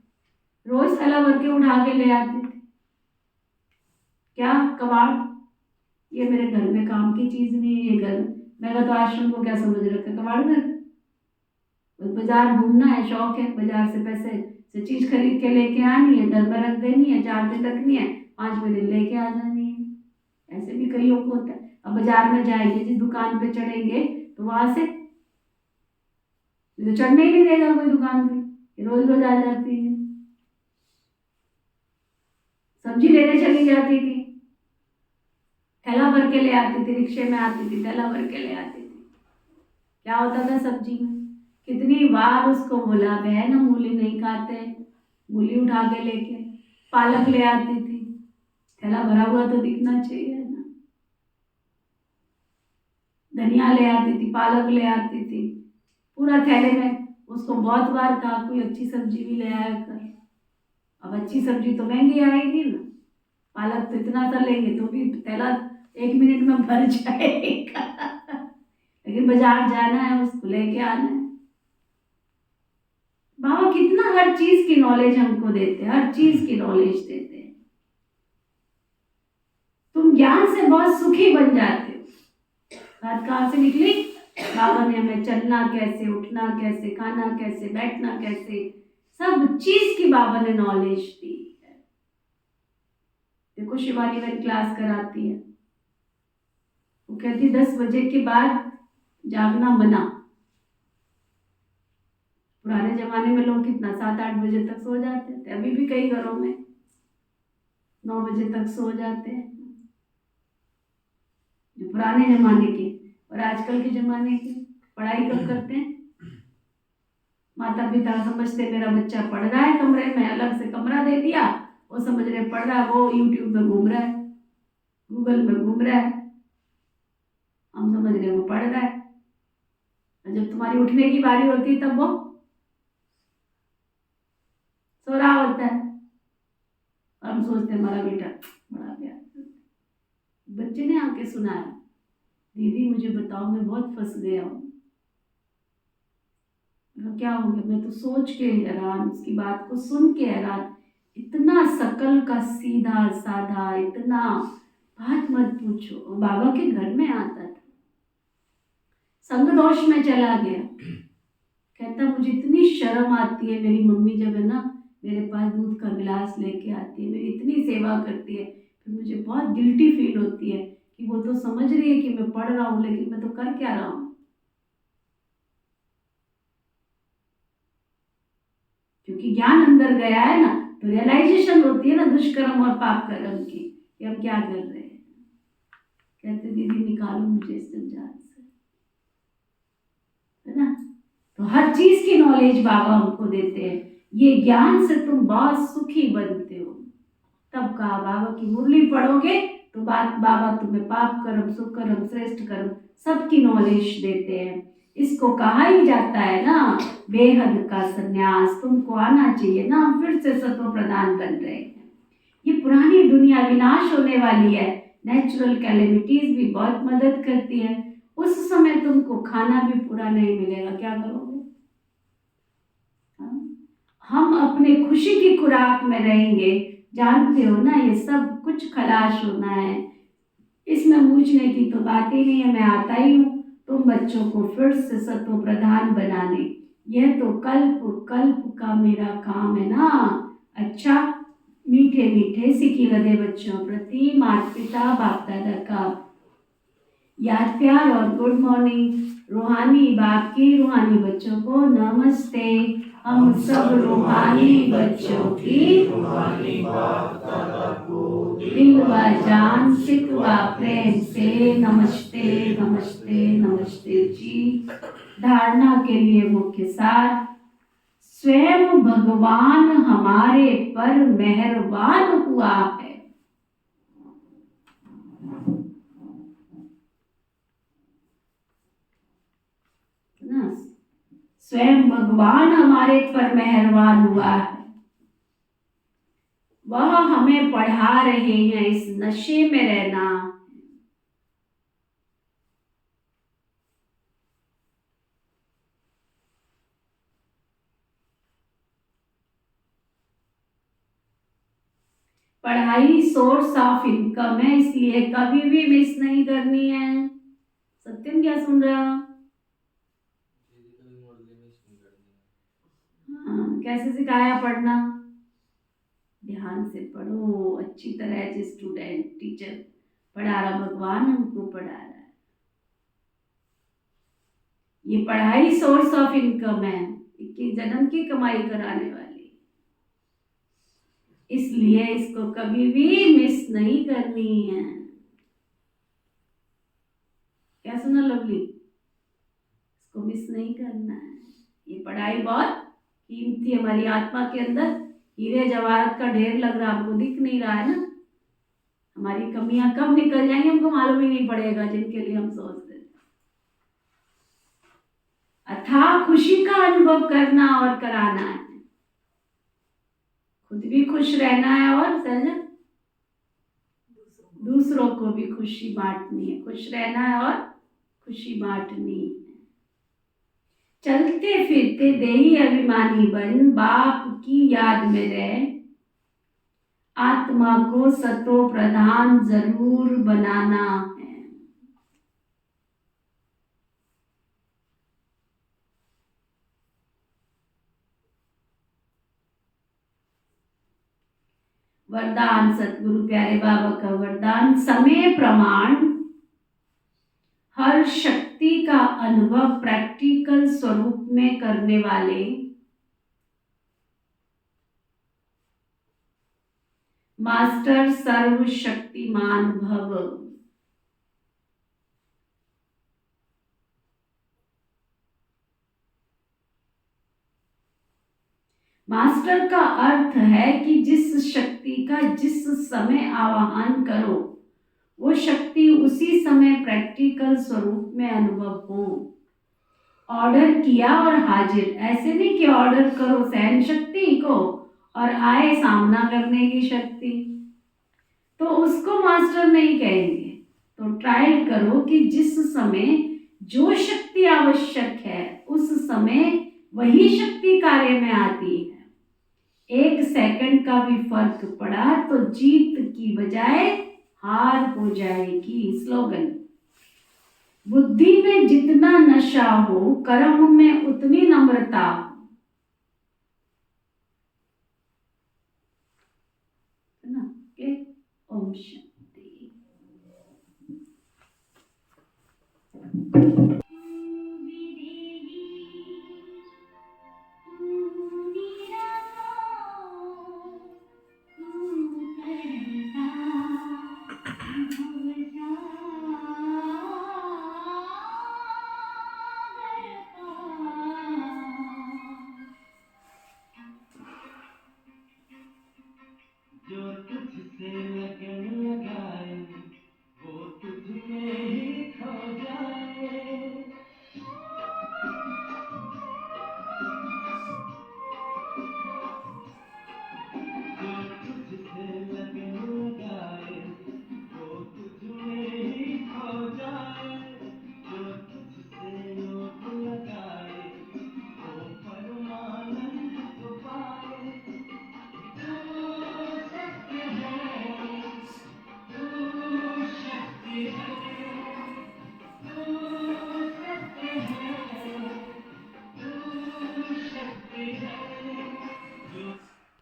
रोज थैला भर के उठा के ले आती थी, क्या कबाड़, ये मेरे घर में काम की चीज नहीं है, ये घर, मैंने तो आश्रम को क्या समझ रखा, कबाड़ घर। बाजार घूमना है, शौक है, बाजार से पैसे से चीज खरीद के लेके आनी है, घर में रख देनी है, 4 दिन रखनी है, 5वें दिन लेके आ जानी है। ऐसे भी कई लोग होता है। अब बाजार में जाएंगे, जिस दुकान पे चढ़ेंगे तो वहां से तो चढ़ने ही नहीं देगा कोई दुकान पे, रोज रोज आ जाती है। सब्जी लेने चली जाती थी, थैला भर के ले आती थी, रिक्शे में आती थी, थैला भर के ले आती थी। क्या होता था सब्जी में, कितनी बार उसको बोला, बहन हम मूली नहीं खाते, मूली उठा के लेके पालक ले आती थी, थैला भरा हुआ तो दिखना चाहिए ना, धनिया ले आती थी, पालक ले आती थी, पूरा थैले में। उसको बहुत बार कहा कोई अच्छी सब्जी भी ले आया कर। अब अच्छी सब्जी तो महंगी आएगी ना, पालक तो इतना सा लेंगे तो भी थैला 1 मिनट में भर जाएगा लेकिन बाजार जाना है, उसको लेके आना है। बाबा कितना हर चीज की नॉलेज हमको देते हैं, हर चीज की नॉलेज देते हैं। तुम ज्ञान से बहुत सुखी बन जाते हो। बात कहाँ से निकली? बाबा ने हमें चलना कैसे, उठना कैसे, खाना कैसे, बैठना कैसे, सब चीज की बाबा ने नॉलेज दी है। देखो शिवानी बहन क्लास कराती है, वो कहती 10 बजे के बाद जागना मना। पुराने जमाने में लोग कितना 7-8 बजे तक सो जाते थे, अभी भी कई घरों में 9 बजे तक सो जाते हैं, जो पुराने जमाने के। और आजकल के जमाने की पढ़ाई कब करते हैं? माता पिता समझते मेरा बच्चा पढ़ रहा है कमरे में, अलग से कमरा दे दिया, वो समझ रहे पढ़ रहा है, वो यूट्यूब में घूम रहा है, गूगल में घूम रहा है, हम समझ रहे वो पढ़ रहा है। और जब तुम्हारी उठने की बारी होती है तब वो सो रहा होता है, और हम सोचते हैं हमारा बेटा बड़ा प्यार। बच्चे ने आके सुनाया, दीदी मुझे बताओ मैं बहुत फंस गया हूँ। क्या हो गया? मैं तो सोच के हैरान, उसकी बात को सुन के हैरान, इतना सकल का सीधा साधा, इतना बात मत पूछो। बाबा के घर में आता था, संग दोष में चला गया, कहता मुझे इतनी शर्म आती है, मेरी मम्मी जब है ना मेरे पास दूध का गिलास लेके आती है, मेरी इतनी सेवा करती है, फिर मुझे बहुत गिल्टी फील होती है कि वो तो समझ रही है कि मैं पढ़ रहा हूँ, लेकिन मैं तो कर क्या रहा हूँ। क्योंकि ज्ञान अंदर गया है ना, तो रियलाइजेशन होती है ना दुष्कर्म और पाप कर्म की, कि हम क्या कर रहे हैं। कहते दीदी निकालो मुझे इस जंजाल से, है ना। तो हर चीज की नॉलेज बाबा हमको देते हैं। ये ज्ञान से तुम बहुत सुखी बनते हो। तब कहा बाबा की मुरली पढ़ोगे तो बाबा तुम्हें पाप कर्म, सुख कर्म, श्रेष्ठ कर्म सबकी नॉलेज देते हैं। इसको कहा ही जाता है ना बेहद का संन्यास। तुमको आना चाहिए ना, हम फिर से सत्व प्रदान कर रहे हैं। ये पुरानी दुनिया विनाश होने वाली है, नेचुरल कैलेमिटीज भी बहुत मदद करती है। उस समय तुमको खाना भी पूरा नहीं मिलेगा, क्या करोगे? हम अपने खुशी की खुराक में रहेंगे, जानते हो ना, ये सब कुछ खलाश होना है, इसमें पूछने की तो बात ही नहीं है। मैं आता ही हूँ तुम बच्चों को फिर से सत्व प्रधान बनाने, यह तो कल्प कल्प का मेरा काम है ना। अच्छा, मीठे मीठे सिकी लदे बच्चों प्रति माता पिता बाप दादा का याद प्यार और गुड मॉर्निंग। रूहानी बाप की रूहानी बच्चों को नमस्ते। हम सब रूहानी बच्चों की रूहानी बाप दादा को दिल व जान सिक व प्रेम से नमस्ते नमस्ते नमस्ते जी। धारणा के लिए मुख्य सार, स्वयं भगवान हमारे पर मेहरबान हुआ है। स्वयं भगवान हमारे पर मेहरबान हुआ है, वह हमें पढ़ा रहे हैं इस नशे में रहना। पढ़ाई सोर्स ऑफ इनकम है, इसलिए कभी भी मिस नहीं करनी है। सत्यम क्या सुन रहा? हाँ, कैसे सिखाया पढ़ना? ध्यान से पढ़ो, अच्छी तरह एज स्टूडेंट, टीचर पढ़ा रहा, भगवान हमको पढ़ा रहा है। ये पढ़ाई सोर्स ऑफ इनकम है, 21 जन्म की कमाई कराने वाली, इसलिए इसको कभी भी मिस नहीं करनी है। क्या सुना लवली? इसको मिस नहीं करना है। ये पढ़ाई बहुत कीमती है। हमारी आत्मा के अंदर हीरे जवाहरात का ढेर लग रहा, आपको दिख नहीं रहा है ना। हमारी कमियां कब निकल जाएंगी हमको मालूम ही नहीं पड़ेगा, जिनके लिए हम सोचते थे। अथाह खुशी का अनुभव करना और कराना है, खुद भी खुश रहना है और सहज दूसरों को भी खुशी बांटनी है। खुश रहना है और खुशी बांटनी है। चलते फिरते देही अभिमानी बन, बाप की याद में रह, आत्मा को सतो प्रधान जरूर बनाना है। वरदान, सतगुरु प्यारे बाबा का वरदान, समय प्रमाण हर शक्ति का अनुभव प्रैक्टिकल स्वरूप में करने वाले मास्टर सर्वशक्तिमान भव। मास्टर का अर्थ है कि जिस शक्ति का जिस समय आवाहन करो वो शक्ति उसी समय प्रैक्टिकल स्वरूप में अनुभव हो। ऑर्डर किया और हाजिर, ऐसे नहीं कि ऑर्डर करो सहन शक्ति को और आए सामना करने की शक्ति, तो उसको मास्टर नहीं कहेंगे। तो ट्रायल करो कि जिस समय जो शक्ति आवश्यक है उस समय वही शक्ति कार्य में आती है। 1 सेकंड का भी फर्क पड़ा तो जीत की बजाय हार हो जाएगी। स्लोगन, बुद्धि में जितना नशा हो कर्म में उतनी नम्रता हो। है ना? ओम शांति।